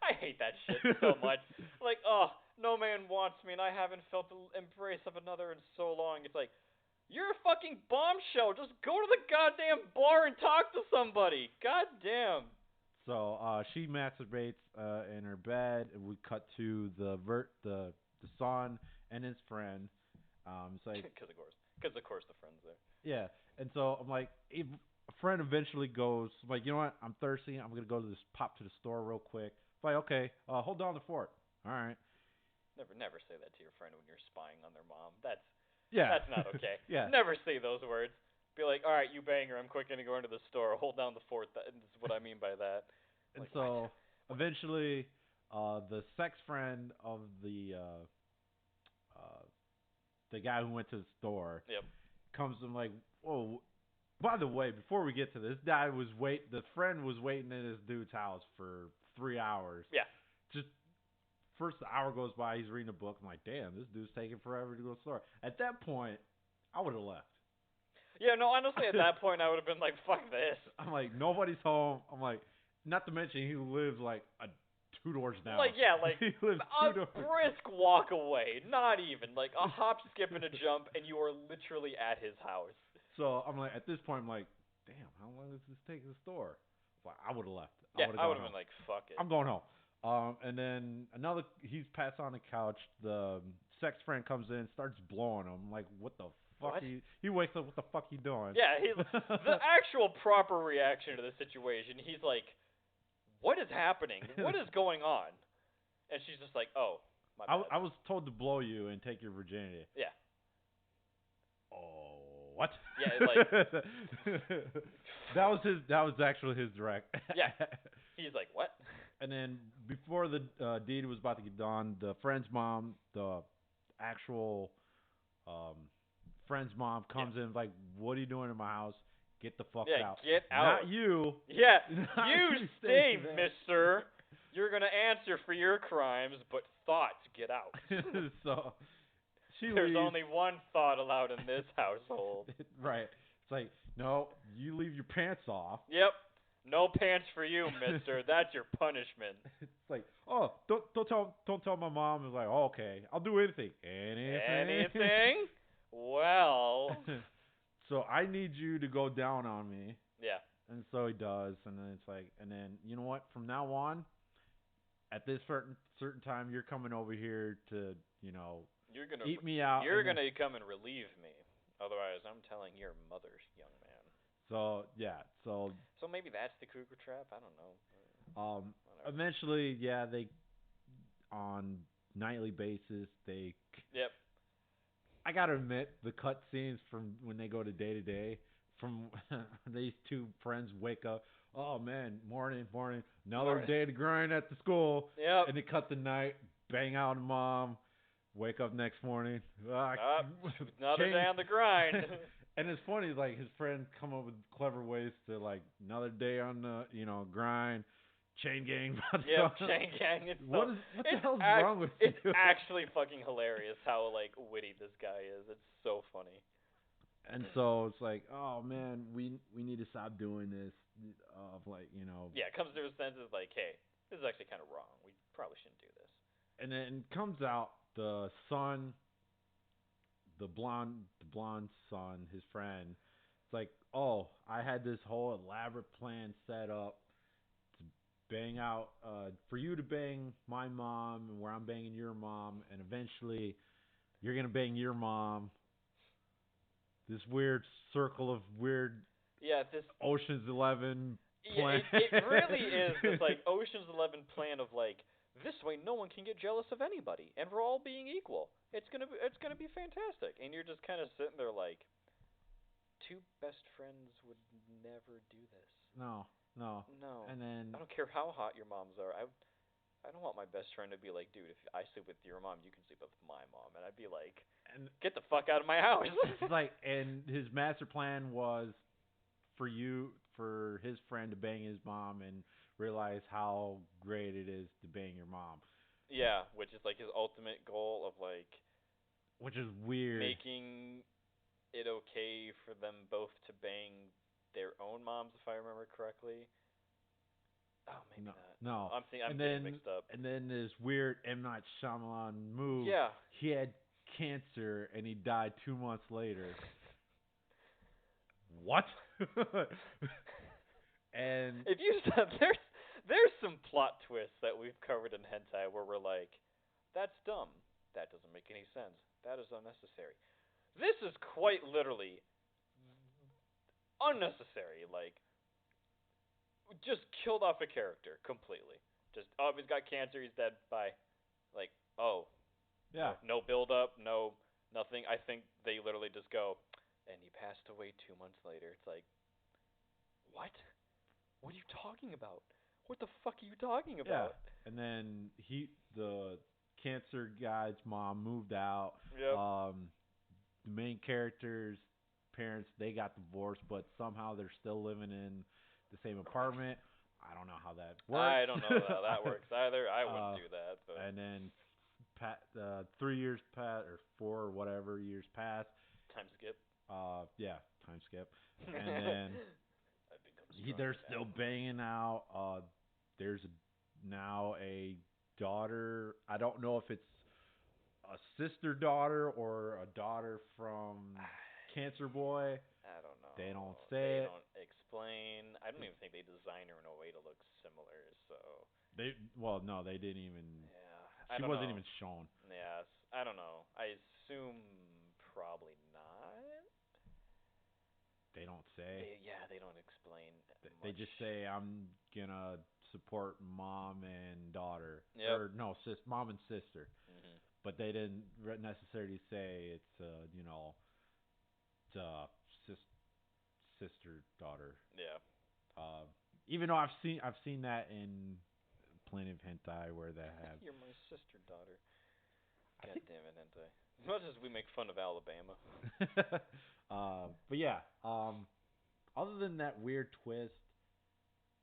I hate that shit so much. Like, oh, no man wants me, and I haven't felt the embrace of another in so long. It's like, you're a fucking bombshell. Just go to the goddamn bar and talk to somebody. God damn. so she masturbates in her bed, and we cut to the son and his friend. It's like Because of course the friend's there. yeah, and so I'm like, if a friend eventually goes like, you know what? I'm thirsty. I'm gonna go to this pop to the store real quick. It's like okay, hold down the fort. All right. Never say that to your friend when you're spying on their mom. Yeah. That's not okay. Yeah. Never say those words. Be like, all right, you banger. I'm quick gonna go into the store. Hold down the fort. That is what I mean by that. And Like, so what? eventually, the sex friend of the guy who went to the store Yep. comes and like, whoa. By the way, before we get to this, the friend was waiting in this dude's house for 3 hours. Yeah. Just first hour goes by, he's reading a book. I'm like, damn, this dude's taking forever to go to the store. At that point, I would have left. Yeah. No. Honestly, at that point, I would have been like, fuck this. I'm like, nobody's home. I'm like, not to mention he lives like 2 doors down. Like, yeah, like he lives a 2 doors. brisk walk away. Not even like a hop, skip, and a jump, and you are literally at his house. So I'm like, at this point, I'm like, damn, how long does this take to the store? But I would have left. Yeah, I would have have been like, fuck it. I'm going home. And then he's passed on the couch. The sex friend comes in, starts blowing him. I'm like, what the fuck? What? He wakes up. What the fuck you doing? Yeah, the actual proper reaction to the situation. He's like, "What is happening? What is going on?" And she's just like, "Oh, my bad." I was told to blow you and take your virginity. Yeah. Oh, what? Yeah, like that was actually his direct. Yeah. He's like, "What?" And then before the deed was about to get done, the friend's mom, the actual friend's mom, comes in like, "What are you doing in my house? Get the fuck Yeah, out! get out. Not you. Yeah, Not you stay stay, there." mister. You're gonna answer for your crimes, but thoughts get out. So she There's leaves. only one thought allowed in this household. Right. It's like, no, you leave your pants off. Yep. No pants for you, mister. That's your punishment. It's like, oh, don't tell my mom. It's like, oh, okay, I'll do anything. Anything? Well. So I need you to go down on me. Yeah. And so he does, and then it's like, and then you know what? From now on, at this certain time, you're coming over here to, You're gonna eat me out. you're and then- gonna come and relieve me. Otherwise, I'm telling your mother, young man. So yeah, so So maybe that's the Cougar Trap. I don't know. Whatever. eventually, yeah, they on nightly basis they. Yep. I gotta admit, the cutscenes from when they go to day, from these two friends wake up. Oh man, morning, another Morning. day to grind at the school, Yep. and they cut the night, bang out a mom, wake up next morning. Another change- day on the grind. And it's funny, like his friends come up with clever ways to like another day on the grind, chain gang. Yep, chain gang. It's What so, the it's hell's ac- wrong with It's you? actually fucking hilarious how like witty this guy is. It's so funny. And so it's like, oh man, we need to stop doing this. Of like, Yeah, it comes to his senses like, hey, this is actually kind of wrong. We probably shouldn't do this. And then comes out the son, the blonde son, his friend. It's like, oh, I had this whole elaborate plan set up to bang out, for you to bang my mom, and where I'm banging your mom, and eventually you're gonna bang your mom. This weird circle of weird Yeah, this. Ocean's 11 Yeah, plan. it really is this like Ocean's 11 plan of like this way no one can get jealous of anybody and we're all being equal. It's gonna be fantastic. And you're just kind of sitting there like, two best friends would never do this. No. No. And then I don't care how hot your moms are. I don't want my best friend to be like, dude, if I sleep with your mom, you can sleep with my mom. And I'd be like, and get the fuck out of my house. it's like, and his master plan was for his friend to bang his mom and realize how great it is to bang your mom, Yeah, which is like his ultimate goal of like which is weird. making it okay for them both to bang their own moms, if I remember correctly. Oh, maybe No, not. no. I'm And getting then mixed up. and then this weird M. Night Shyamalan move. Yeah. He had cancer and he died 2 months later. What? And If you said there's some plot twists that we've covered in hentai where we're like, that's dumb. That doesn't make any sense. That is unnecessary. This is quite literally unnecessary. Like, just killed off a character completely. Just, oh, he's got cancer, he's dead, bye. Like, oh, yeah, no build up, no nothing. I think they literally just go, and he passed away 2 months later. It's like, what? What are you talking about? What the fuck are you talking about? yeah. And then the cancer guy's mom moved out. Yep. The main character's parents, they got divorced, but somehow they're still living in the same apartment. I don't know how that works. I don't know how that works either. I wouldn't do that. But. And then 3 years pass, or 4 or whatever years pass. Time skip. Yeah, time skip. And then they're still banging out. There's now a daughter. I don't know if it's a sister daughter or a daughter from Cancer Boy. I don't know. They don't say They it. don't explain. I don't even think they design her in a way to look similar. So. No, they didn't even. Yeah. She wasn't even shown. Yes. I don't know. I assume probably not. They don't say. They don't explain. They just say, I'm gonna support mom and daughter. Yep. Or no, mom and sister. Mhm. But they didn't necessarily say it's sister daughter. Yeah. Even though I've seen that in plenty of hentai where they have. You're my sister daughter. God damn it, hentai. As much as we make fun of Alabama. But yeah, other than that weird twist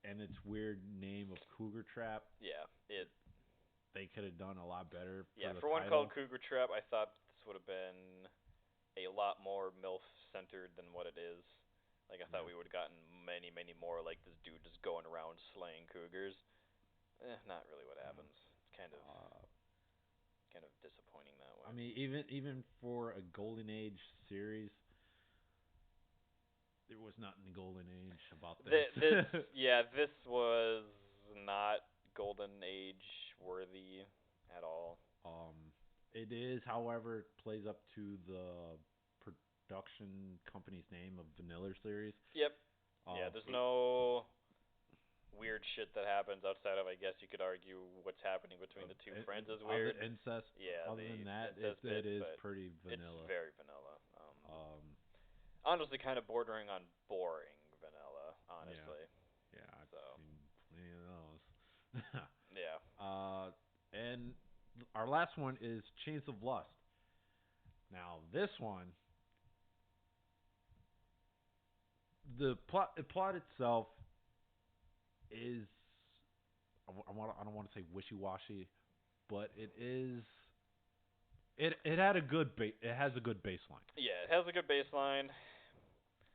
and its weird name of Cougar Trap, Yeah. they could have done a lot better. For one called Cougar Trap, I thought this would have been a lot more MILF centered than what it is. Like I thought we would have gotten many, many more like this dude just going around slaying cougars. Not really what happens. It's kind of disappointing that way. I mean, even for a Golden Age series, there was not in the golden age about This yeah, this was not golden age worthy at all. It is, however, it plays up to the production company's name of Vanilla series. Yep. Yeah, there's no weird shit that happens outside of, I guess you could argue, what's happening between the two friends is weird. Other incest. Yeah, Other the than that, incest it bit, is but pretty vanilla. It's very vanilla. Honestly, kind of bordering on boring vanilla. Honestly. Yeah, I've So. seen plenty of those. Yeah. And our last one is Chains of Lust. Now, this one, the plot itself is, I don't want to say wishy-washy, but it is. It had a good it has a good baseline. Yeah, it has a good baseline.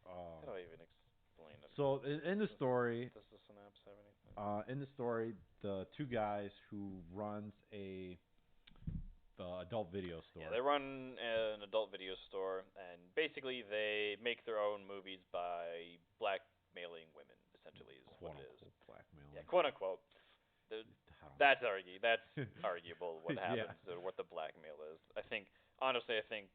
How do I even explain it? So in the story, does the synopsis have anything? In the story, the two guys who runs the adult video store. Yeah, they run an adult video store, and basically they make their own movies by blackmailing women. Essentially, is what it is. Blackmailing. Yeah, quote unquote. That's arguable what happens or what the blackmail is. Honestly, I think.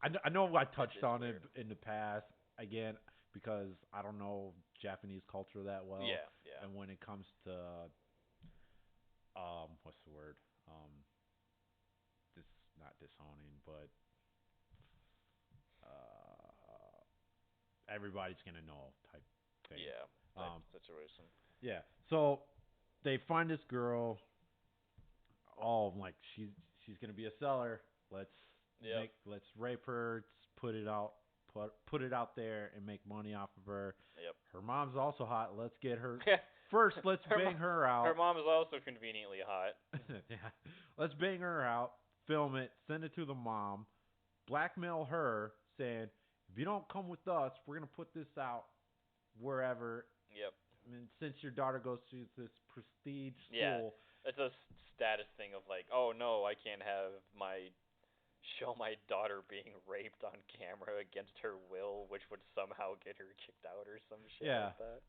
I know I touched on weird. it in the past again because I don't know Japanese culture that well. Yeah. And when it comes to what's the word? This not disowning, but everybody's gonna know type thing. Yeah. Type situation. Yeah. So they find this girl. Oh, like she's gonna be a seller. Let's rape her. Put it out there and make money off of her. Yep. Her mom's also hot. Let's get her first. Let's bang her out. Her mom is also conveniently hot. Yeah. Let's bang her out. Film it. Send it to the mom. Blackmail her, saying, "If you don't come with us, we're gonna put this out wherever." Yep. I mean, since your daughter goes to this prestige school. Yeah. It's a status thing of like, oh no, I can't show my daughter being raped on camera against her will, which would somehow get her kicked out or some shit like that.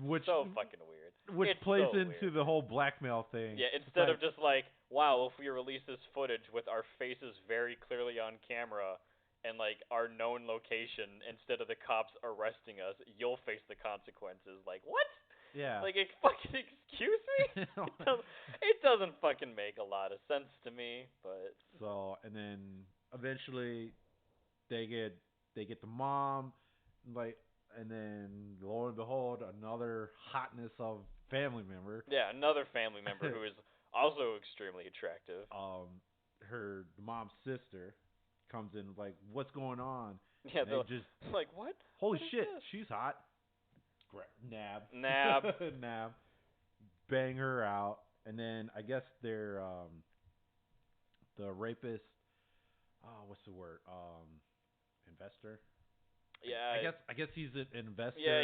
Which so fucking weird. Which plays into the whole blackmail thing. Yeah, instead of just like, wow, if we release this footage with our faces very clearly on camera and like our known location, instead of the cops arresting us, you'll face the consequences. Like, what? Yeah. Like, fucking excuse me? It doesn't fucking make a lot of sense to me, but. So, and then eventually they get the mom, like, and then lo and behold, another hotness of family member. Yeah, another family member who is also extremely attractive. The mom's sister comes in like, what's going on? Yeah, they just like, what? Holy what shit, she's hot. Nab. Nab. Bang her out, and then I guess they're the rapist. Oh, what's the word? Investor. Yeah. I guess he's an investor. Yeah,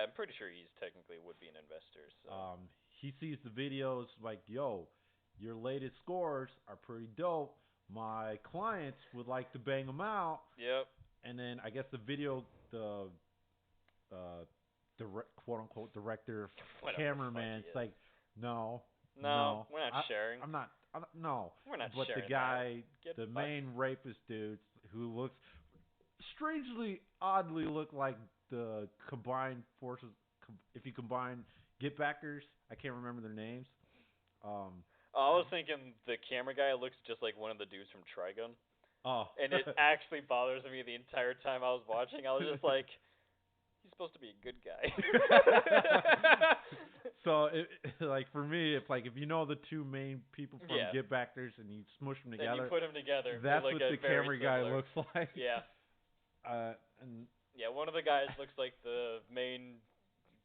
I'm pretty sure he's technically would be an investor. So. He sees the videos like, yo, your latest scores are pretty dope. My clients would like to bang them out. Yep. And then I guess the quote unquote director, cameraman's like, no, we're not sharing. No. We're not but sharing. But the guy, the main rapist dude, who looks oddly look like the combined forces. If you combine Get Backers, I can't remember their names. I was thinking the camera guy looks just like one of the dudes from Trigun. Oh. And it actually bothers me the entire time I was watching. I was just like, he's supposed to be a good guy. So, like for me, if you know the two main people from Get Backers and you smush them together, then you put them together. That's what the camera guy looks like. Yeah. One of the guys looks like the main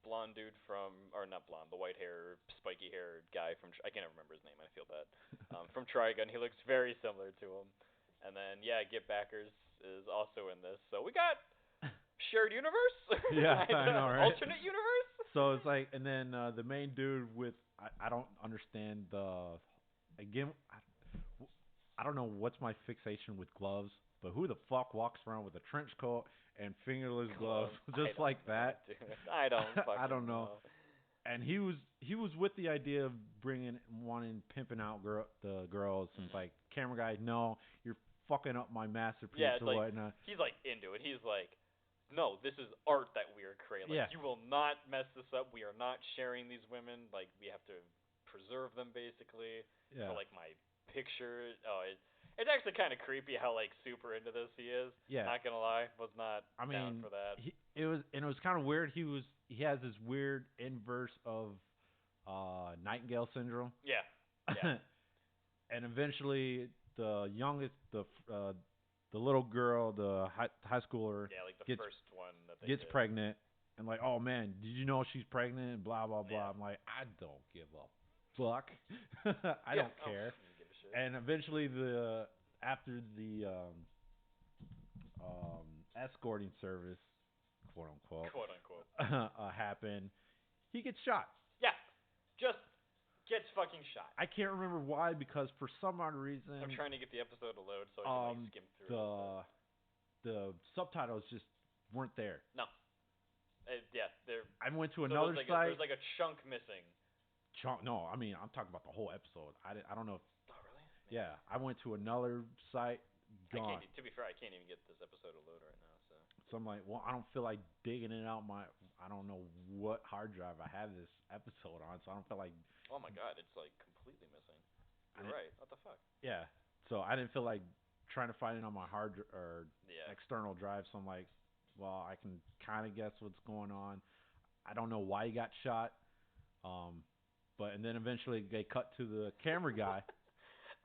blonde dude not blonde, the white hair, spiky hair guy from. I can't remember his name. I feel bad. From Trigun, he looks very similar to him. And then Get Backers is also in this. So we got. Shared universe? Yeah, I know, right? Alternate universe? So it's like, and then the main dude with, I don't understand I don't know what's my fixation with gloves, but who the fuck walks around with a trench coat and fingerless gloves, just like that. I don't fucking I don't know. And he was with the idea of wanting pimping out the girls, and it's like, camera guy, no, you're fucking up my masterpiece Yeah, it's or like, whatnot. he's like into it. He's like, no, this is art that we are creating. Like, Yeah. you will not mess this up. We are not sharing these women. Like, we have to preserve them basically Yeah. for like my picture. Oh, it's actually kind of creepy how like super into this he is. Yeah. Not gonna lie, was not I mean, down for that. it was kind of weird. He has this weird inverse of Nightingale syndrome. Yeah. Yeah. And eventually, the youngest, the little girl, the high schooler, Yeah, like the gets first one that they gets did. pregnant, and like, oh man, did you know she's pregnant? And blah blah blah. Yeah. I'm like, I don't give a fuck. I Yeah, don't care. I don't give a shit. And eventually, after the escorting service, quote unquote, Quote unquote. happened, he gets shot. Yeah. Just gets fucking shot. I can't remember why, because for some odd reason, I'm trying to get the episode to load so I can like skim through it. the subtitles just weren't there. No. Yeah, they're. I went to So another site. there's like a chunk missing. No, I mean, I'm talking about the whole episode. I don't know. Oh really? Yeah, I went to another site. Gone. To be fair, I can't even get this episode to load right now. So I'm like, well, I don't feel like digging it out I don't know what hard drive I have this episode on, so I don't feel like. Oh my god, it's like completely missing. You're right. What the fuck? Yeah. So I didn't feel like trying to find it on my or Yeah. external drive. So I'm like, well, I can kind of guess what's going on. I don't know why he got shot. But and then eventually they cut to the camera guy.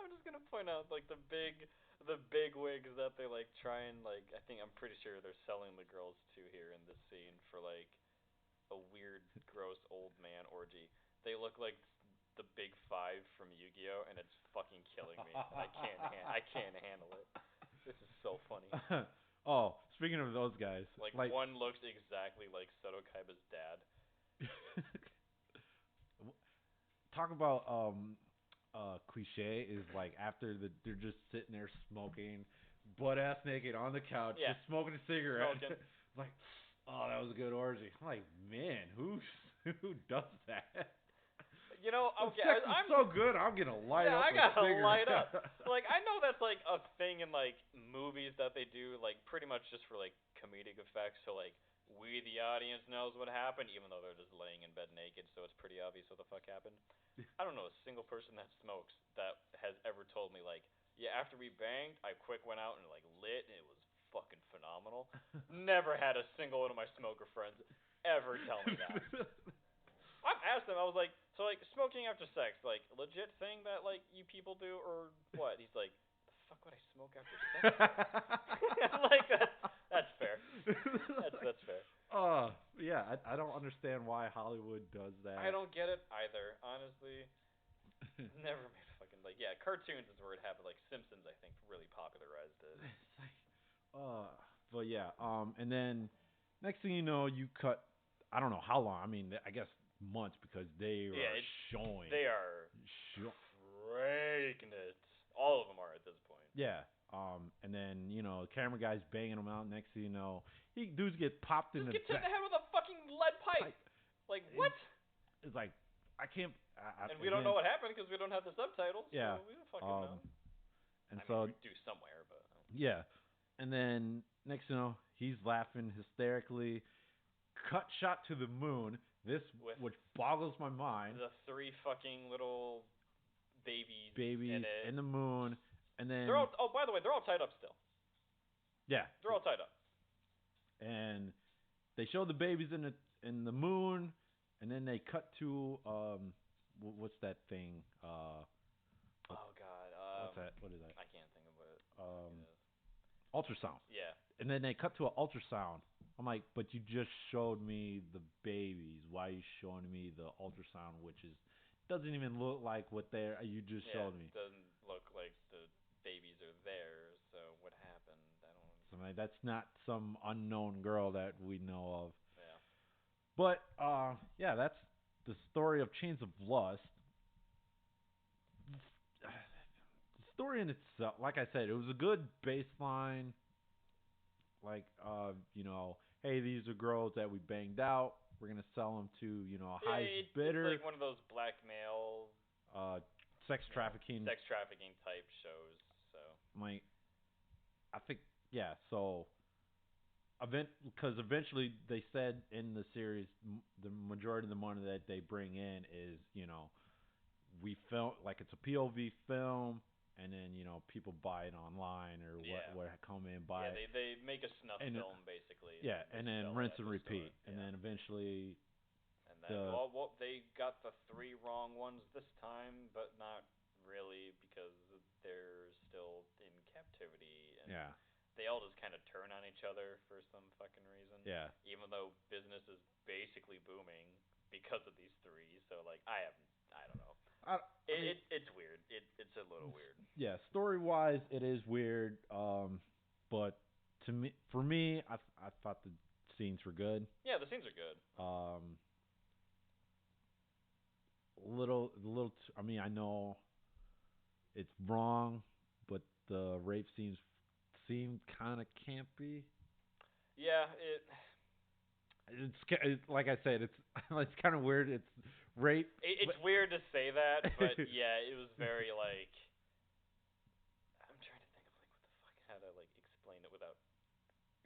I'm just gonna point out like the big wigs that they like try and like. I'm pretty sure they're selling the girls to here in this scene for like a weird, gross old man orgy. They look like the big five from Yu-Gi-Oh, and it's fucking killing me. I can't handle it. This is so funny. Oh, speaking of those guys, Like one looks exactly like Soto Kaiba's dad. Talk about cliche is like after they're just sitting there smoking, butt ass naked on the couch, Yeah. just smoking a cigarette. Smoking. Like, oh, that was a good orgy. I'm like, man, who does that? You know, okay, sex is I'm so good. I'm gonna light up. I gotta a cigarette. light up. Like, I know that's like a thing in like movies that they do, like pretty much just for like comedic effects. So like we, the audience, knows what happened, even though they're just laying in bed naked, so it's pretty obvious what the fuck happened. I don't know a single person that smokes that has ever told me like, yeah, after we banged, I quick went out and like lit, and it was fucking phenomenal. Never had a single one of my smoker friends ever tell me that. I've asked him. I was like, so like smoking after sex, like legit thing that like you people do or what? He's like, the fuck would I smoke after sex? Like that's fair. That's fair. Yeah, I don't understand why Hollywood does that. I don't get it either, honestly. Never made fucking like cartoons is where it happened. Like Simpsons, I think, really popularized it. But yeah, and then next thing you know, you cut. I don't know how long. I mean, I guess months because they are showing. They are breaking it. All of them are at this point. Yeah. And then the camera guy's banging them out. Next thing you know, dudes get popped in the hit the head with a fucking lead pipe. Like what? It's like I can't. And we don't know what happened because we don't have the subtitles. Yeah. So we don't fucking know. And we do somewhere, but. Yeah. And then next thing you know, he's laughing hysterically. Cut shot to the moon. Which boggles my mind. The three fucking little babies in the moon, and then they're all. Oh, by the way, they're all tied up still. Yeah, they're all tied up. And they show the babies in the moon, and then they cut to what's that thing? Oh God. What's that? What is that? I can't think of what it ultrasound. Yeah. And then they cut to an ultrasound. I'm like, but you just showed me the babies. Why are you showing me the ultrasound, which doesn't even look like what you just showed me? It doesn't look like the babies are there. So what happened? I don't know. So that's not some unknown girl that we know of. Yeah. But yeah, that's the story of Chains of Lust. The story in itself, like I said, it was a good baseline like hey, these are girls that we banged out. We're gonna sell them to a Yeah, highest it's bidder. like one of those blackmail, Uh, sex trafficking. sex trafficking type shows. So. Like I think So because eventually they said in the series the majority of the money that they bring in is we film like it's a POV film, and then people buy it online or what come in buy it. Yeah, they make a snuff film basically. Yeah, and then rinse and repeat, and then eventually. And then they got the 3 wrong ones this time, but not really because they're still in captivity and they all just kind of turn on each other for some fucking reason. Yeah. Even though business is basically booming because of these 3, so like I don't know. It's weird. It's a little weird. Yeah, story wise, it is weird. But for me, I thought the scenes were good. Yeah, the scenes are good. I mean, I know it's wrong, but the rape scenes seemed kind of campy. Yeah, It's like I said, it's it's kind of weird. It's rape. It's weird to say that, but yeah, it was very like. I'm trying to think of like what the fuck how to like explain it without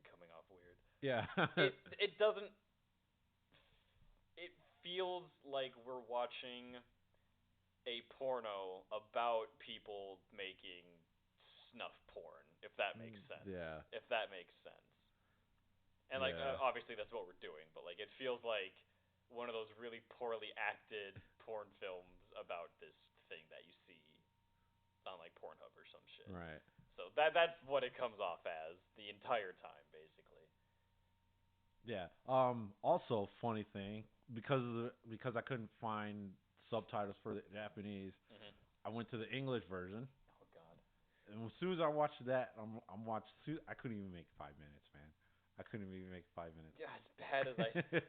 coming off weird. Yeah. It doesn't. It feels like we're watching a porno about people making snuff porn, if that makes sense. Yeah. If that makes sense. And like obviously that's what we're doing, but like it feels like one of those really poorly acted porn films about this thing that you see on like Pornhub or some shit. Right. So that's what it comes off as the entire time, basically. Yeah. Also, funny thing because I couldn't find subtitles for the Japanese, I went to the English version. Oh God. And as soon as I watched that, I'm watching. I couldn't even make 5 minutes, man. I couldn't even make 5 minutes. Yeah,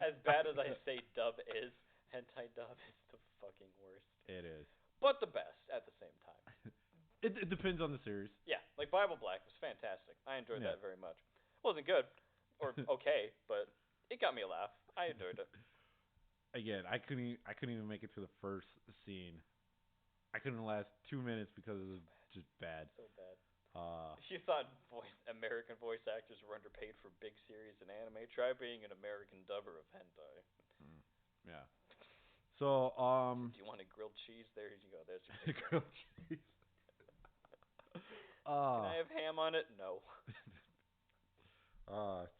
as bad as I say dub is, hentai dub is the fucking worst. It is. But the best at the same time. It depends on the series. Yeah, like Bible Black was fantastic. I enjoyed that very much. Wasn't good or okay, but it got me a laugh. I enjoyed it. Again, I couldn't even make it to the first scene. I couldn't last 2 minutes because it was just bad. So bad. You thought American voice actors were underpaid for big series and anime? Try being an American dubber of hentai. Yeah. So, Do you want a grilled cheese? There you go. There's your grilled cheese. Can I have ham on it? No.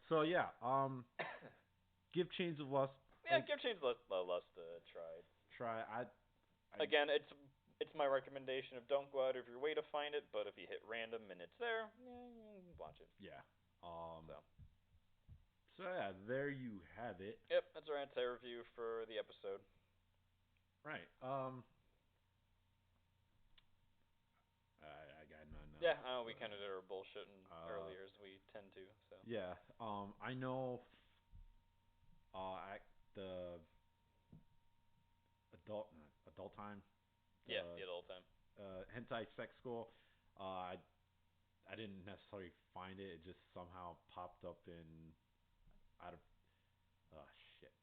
So yeah. Give Chains of Lust. Yeah, give Chains of Lust a try. Again, it's my recommendation of don't go out of your way to find it, but if you hit random and it's there, watch it. Yeah. So yeah, there you have it. Yep, that's our hentai review for the episode. Right. I got none. Yeah, we kind of did our bullshitting earlier as we tend to. So. Yeah. I know. The adult time. Yeah, the adult time. Hentai sex school. I didn't necessarily find it. It just somehow popped up in out of shit.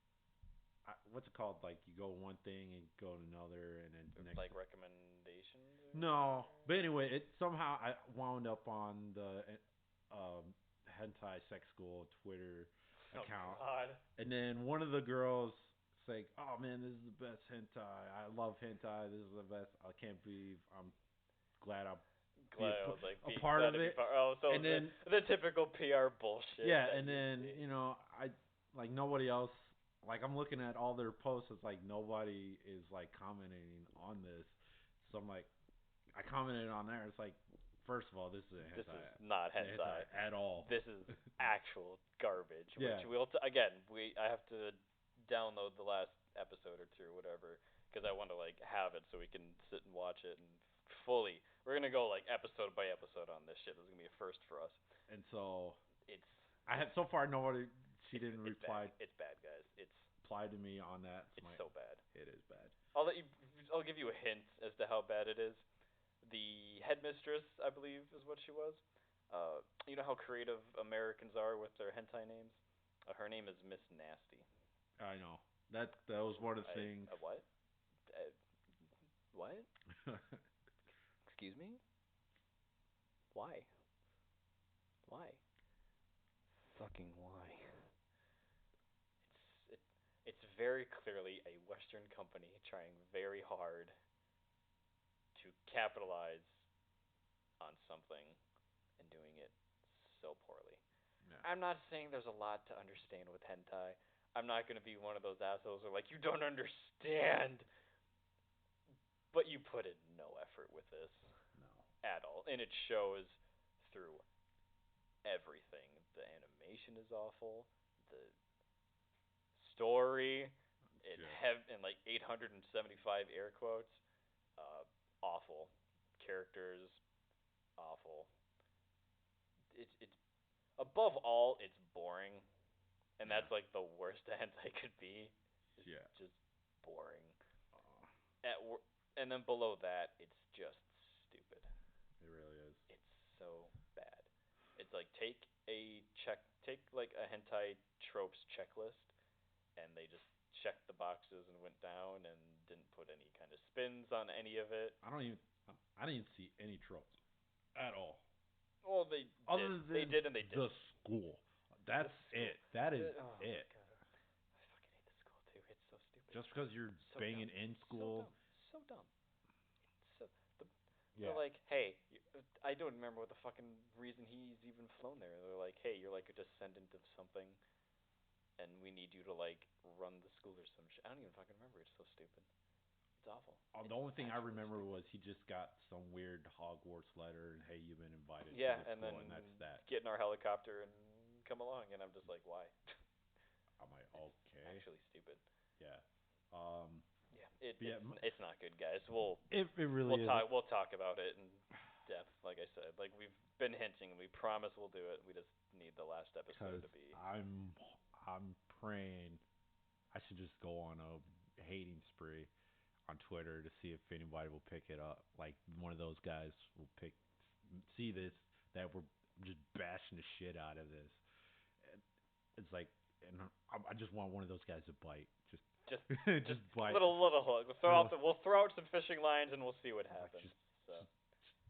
What's it called? Like you go one thing and go to another, and then next. Like recommendations. No, but anyway, it somehow I wound up on the hentai sex school Twitter account. Oh God. And then one of the girls like, "Oh man, this is the best hentai. I love hentai. This is the best. I can't believe I'm glad I'm a part of it." So and then the typical PR bullshit. Yeah, and then I like nobody else. Like I'm looking at all their posts. It's like nobody is like commenting on this. So I'm like, I commented on there. It's like, first of all, this is This is not hentai at all. This is actual garbage. Yeah. Which I have to download the last episode or two or whatever because I want to like have it so we can sit and watch it and fully. We're gonna go like episode by episode on this shit. This is gonna be a first for us. And so I have so far nobody. She didn't reply. It's bad, guys. It's applied to me on that. It's so bad. It is bad. I'll give you a hint as to how bad it is. The headmistress, I believe, is what she was. You know how creative Americans are with their hentai names? Her name is Miss Nasty. I know. That was one of the I things. what? What? Excuse me? Why? Why? Fucking why? It's it's very clearly a Western company trying very hard to capitalize on something and doing it so poorly. Yeah. I'm not saying there's a lot to understand with hentai. I'm not gonna be one of those assholes who are like, you don't understand, but you put in no effort with this No. at all, and it shows through everything. The animation is awful. The story in like 875 air quotes, awful. Characters, awful. It's above all, it's boring, and Yeah. that's like the worst a hentai could be. It's Yeah. just boring. Uh, And then below that, it's just stupid. it really is. It's so bad. It's like take like a hentai tropes checklist, and they just checked the boxes and went down and didn't put any kind of spins on any of it. I don't even. I didn't even see any tropes at all. Well, they Other did. than They did and they the didn't. school. That's The school. it. That is Oh my it. god. I fucking hate the school too. It's so stupid. Just because you're So banging dumb. in school. So dumb. So dumb. So the, Yeah. they're like, hey, I don't remember what the fucking reason he's even flown there. They're like, hey, you're like a descendant of something, and we need you to like run the school or some shit. I don't even fucking remember. It's so stupid. It's awful. The It's only thing I actually remember stupid. was he just got some weird Hogwarts letter and hey, you've been invited Yeah, to the and school then and that's that. get in our helicopter and come along, and I'm just like, why? I'm like, It's okay, actually stupid. yeah. Yeah, Yeah, it's not good, guys. it really is. We'll talk about it in depth. Like I said, like we've been hinting, and we promise we'll do it. We just need the last episode Because to be. I'm praying I should just go on a hating spree on Twitter to see if anybody will pick it up. Like one of those guys will see this that we're just bashing the shit out of this. It's like, and I just want one of those guys to bite. Just Just bite. little hook. We'll throw out some fishing lines, and we'll see what Like, happens. just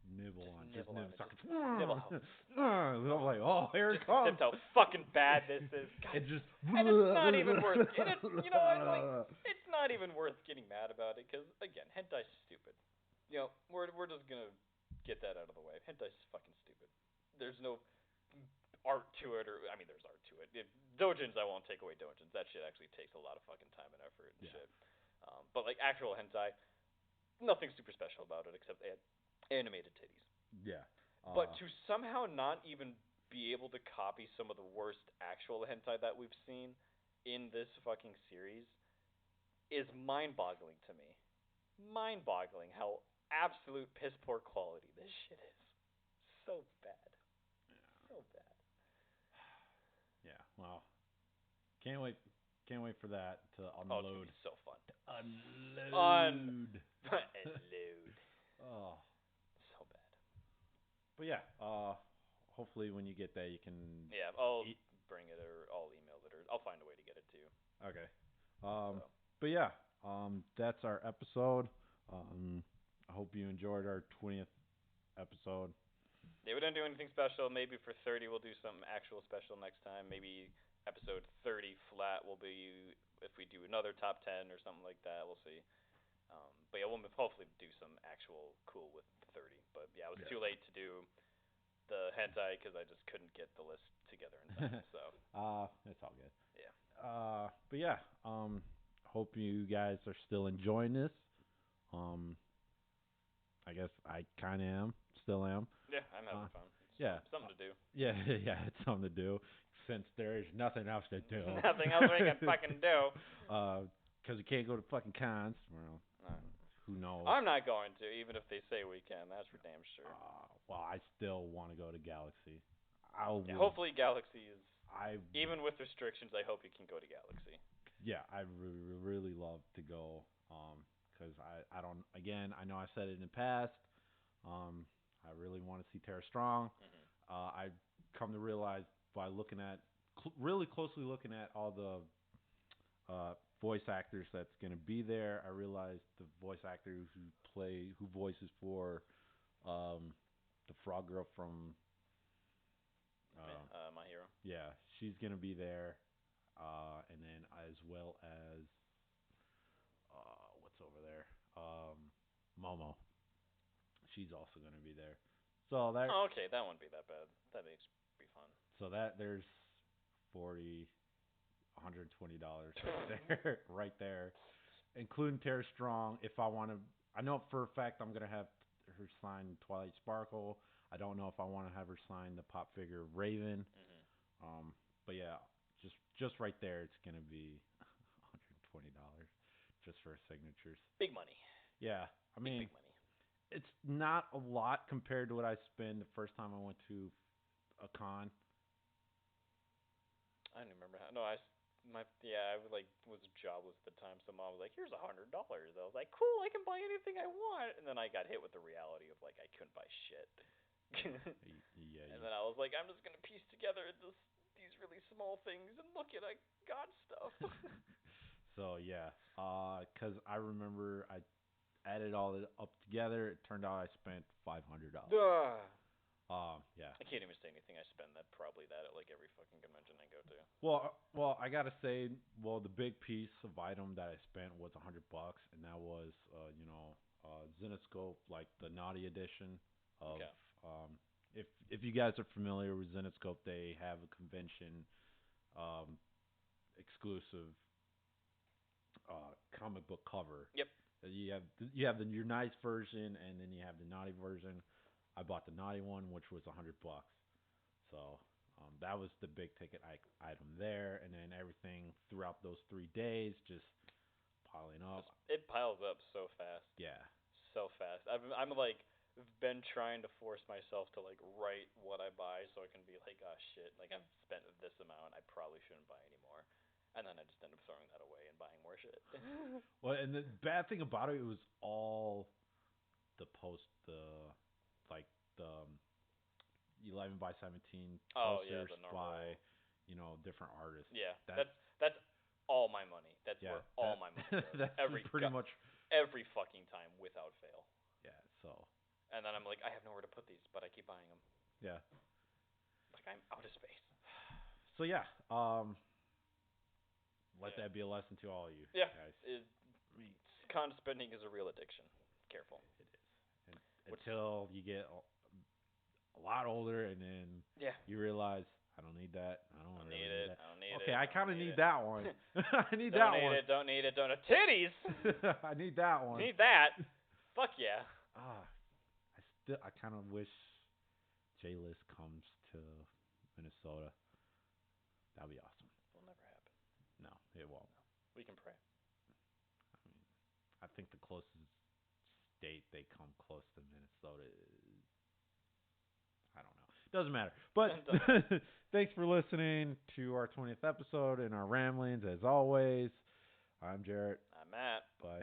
nibble Just on. nibble on it. Just Nibble out. I'm like, oh, here it Just comes. accept how fucking bad this is. God, It just. and it's not even worth. You know what? Like, it's not even worth getting mad about it because again, hentai's stupid. You know, we're just gonna get that out of the way. Hentai's fucking stupid. There's no art to it, or I mean, there's art to it. Dojins, I won't take away dojins. That shit actually takes a lot of fucking time and effort and Yeah. shit. But like actual hentai, nothing super special about it except they had animated titties. Yeah. But to somehow not even be able to copy some of the worst actual hentai that we've seen in this fucking series is mind-boggling to me. Mind-boggling how absolute piss poor quality this shit is. So bad. So bad. Yeah. Well, can't wait. Can't wait for that to Oh, it's gonna unload. be so fun. Unload. Unload. Oh. So bad. But yeah. Hopefully when you get that you can. Yeah, I'll bring it or I'll email it or I'll find a way to get it to you. Okay. So. But yeah. That's our episode. I hope you enjoyed our 20th episode. Yeah, we didn't do anything special. Maybe for 30 we'll do something actual special next time. Maybe episode 30 flat will be if we do another top 10 or something like that. We'll see. But yeah, we'll hopefully do some actual cool with 30. But yeah, it was too late to do the hentai because I just couldn't get the list together in time. So. It's all good. Yeah. But yeah. Hope you guys are still enjoying this. I guess I kind of am. Still am. Yeah, I'm having fun. It's Yeah. something to do. Yeah, yeah, it's something to do since there is nothing else to do. Nothing else we can fucking do. Because we can't go to fucking cons. Well, who knows? I'm not going to, even if they say we can. That's for damn sure. Well, I still want to go to Galaxy. Yeah, hopefully Galaxy is. Even with restrictions, I hope you can go to Galaxy. Yeah, I really love to go. Because I don't. Again, I know I said it in the past. I really want to see Terra Strong. Mm-hmm. I come to realize by looking at really closely looking at all the voice actors that's gonna be there. I realized the voice actor who voices for the frog girl from My Hero. yeah, she's gonna be there, and then as well as what's over there, Momo. She's also gonna be there. So that Oh, okay, that wouldn't be that bad. That makes be fun. so that there's 40, $120 right there, right there, including Tara Strong. If I want to, I know for a fact I'm gonna have her sign Twilight Sparkle. I don't know if I want to have her sign the pop figure Raven. But yeah, just right there, it's gonna be $120 just for signatures. Big money. Yeah, I mean, Big money. it's not a lot compared to what I spent the first time I went to a con. I don't even remember how. No, I was jobless at the time, so mom was like, "Here's $100." I was like, "Cool, I can buy anything I want." And then I got hit with the reality of like I couldn't buy shit. Yeah. And then I was like, I'm just gonna piece together these really small things and look at I got stuff. So yeah, cause I remember I added all it up together. It turned out I spent $500. Duh. Yeah. I can't even say anything I spend probably that at like every fucking convention I go to. Well, I gotta say, the big piece of item that I spent was $100, and that was, Zenoscope, like the Naughty Edition of, Okay. if you guys are familiar with Zenoscope, they have a convention, exclusive, comic book cover. Yep. You have your nice version, and then you have the naughty version. I bought the naughty one, which was $100. So that was the big ticket item there, and then everything throughout those 3 days just piling up. It piles up so fast. Yeah, So fast. I'm like been trying to force myself to like write what I buy so I can be like, oh shit, like I've spent this amount, I probably shouldn't buy anymore. And then I just end up throwing that away and buying more shit. well, and the bad thing about it was all the like the 11 by 17 Oh yeah, posters the normal. by different artists. Yeah, That that's all my money. That's yeah, where all my money goes. that's pretty much Every fucking time without fail. yeah. So And then I'm like, I have nowhere to put these, but I keep buying them. yeah. Like I'm out of space. So yeah, let Yeah. that be a lesson to all you Yeah. guys. I mean, Con spending is a real addiction. Careful. it is. And until you get a lot older, and then Yeah. you realize I don't need that. I don't Don't really need need it. that. I don't need it. Okay, I kind of need that one. I need Don't that need one. it. Don't need it. Don't need titties. I need that one. Need that. Fuck yeah. I kind of wish J-List comes to Minnesota. That'd be awesome. It'll never happen. No, it won't. We can pray. I mean, I think the closest state they come close to Minnesota is, I don't know. Doesn't matter. But thanks for listening to our 20th episode and our ramblings. As always, I'm Jarrett. I'm Matt. Bye.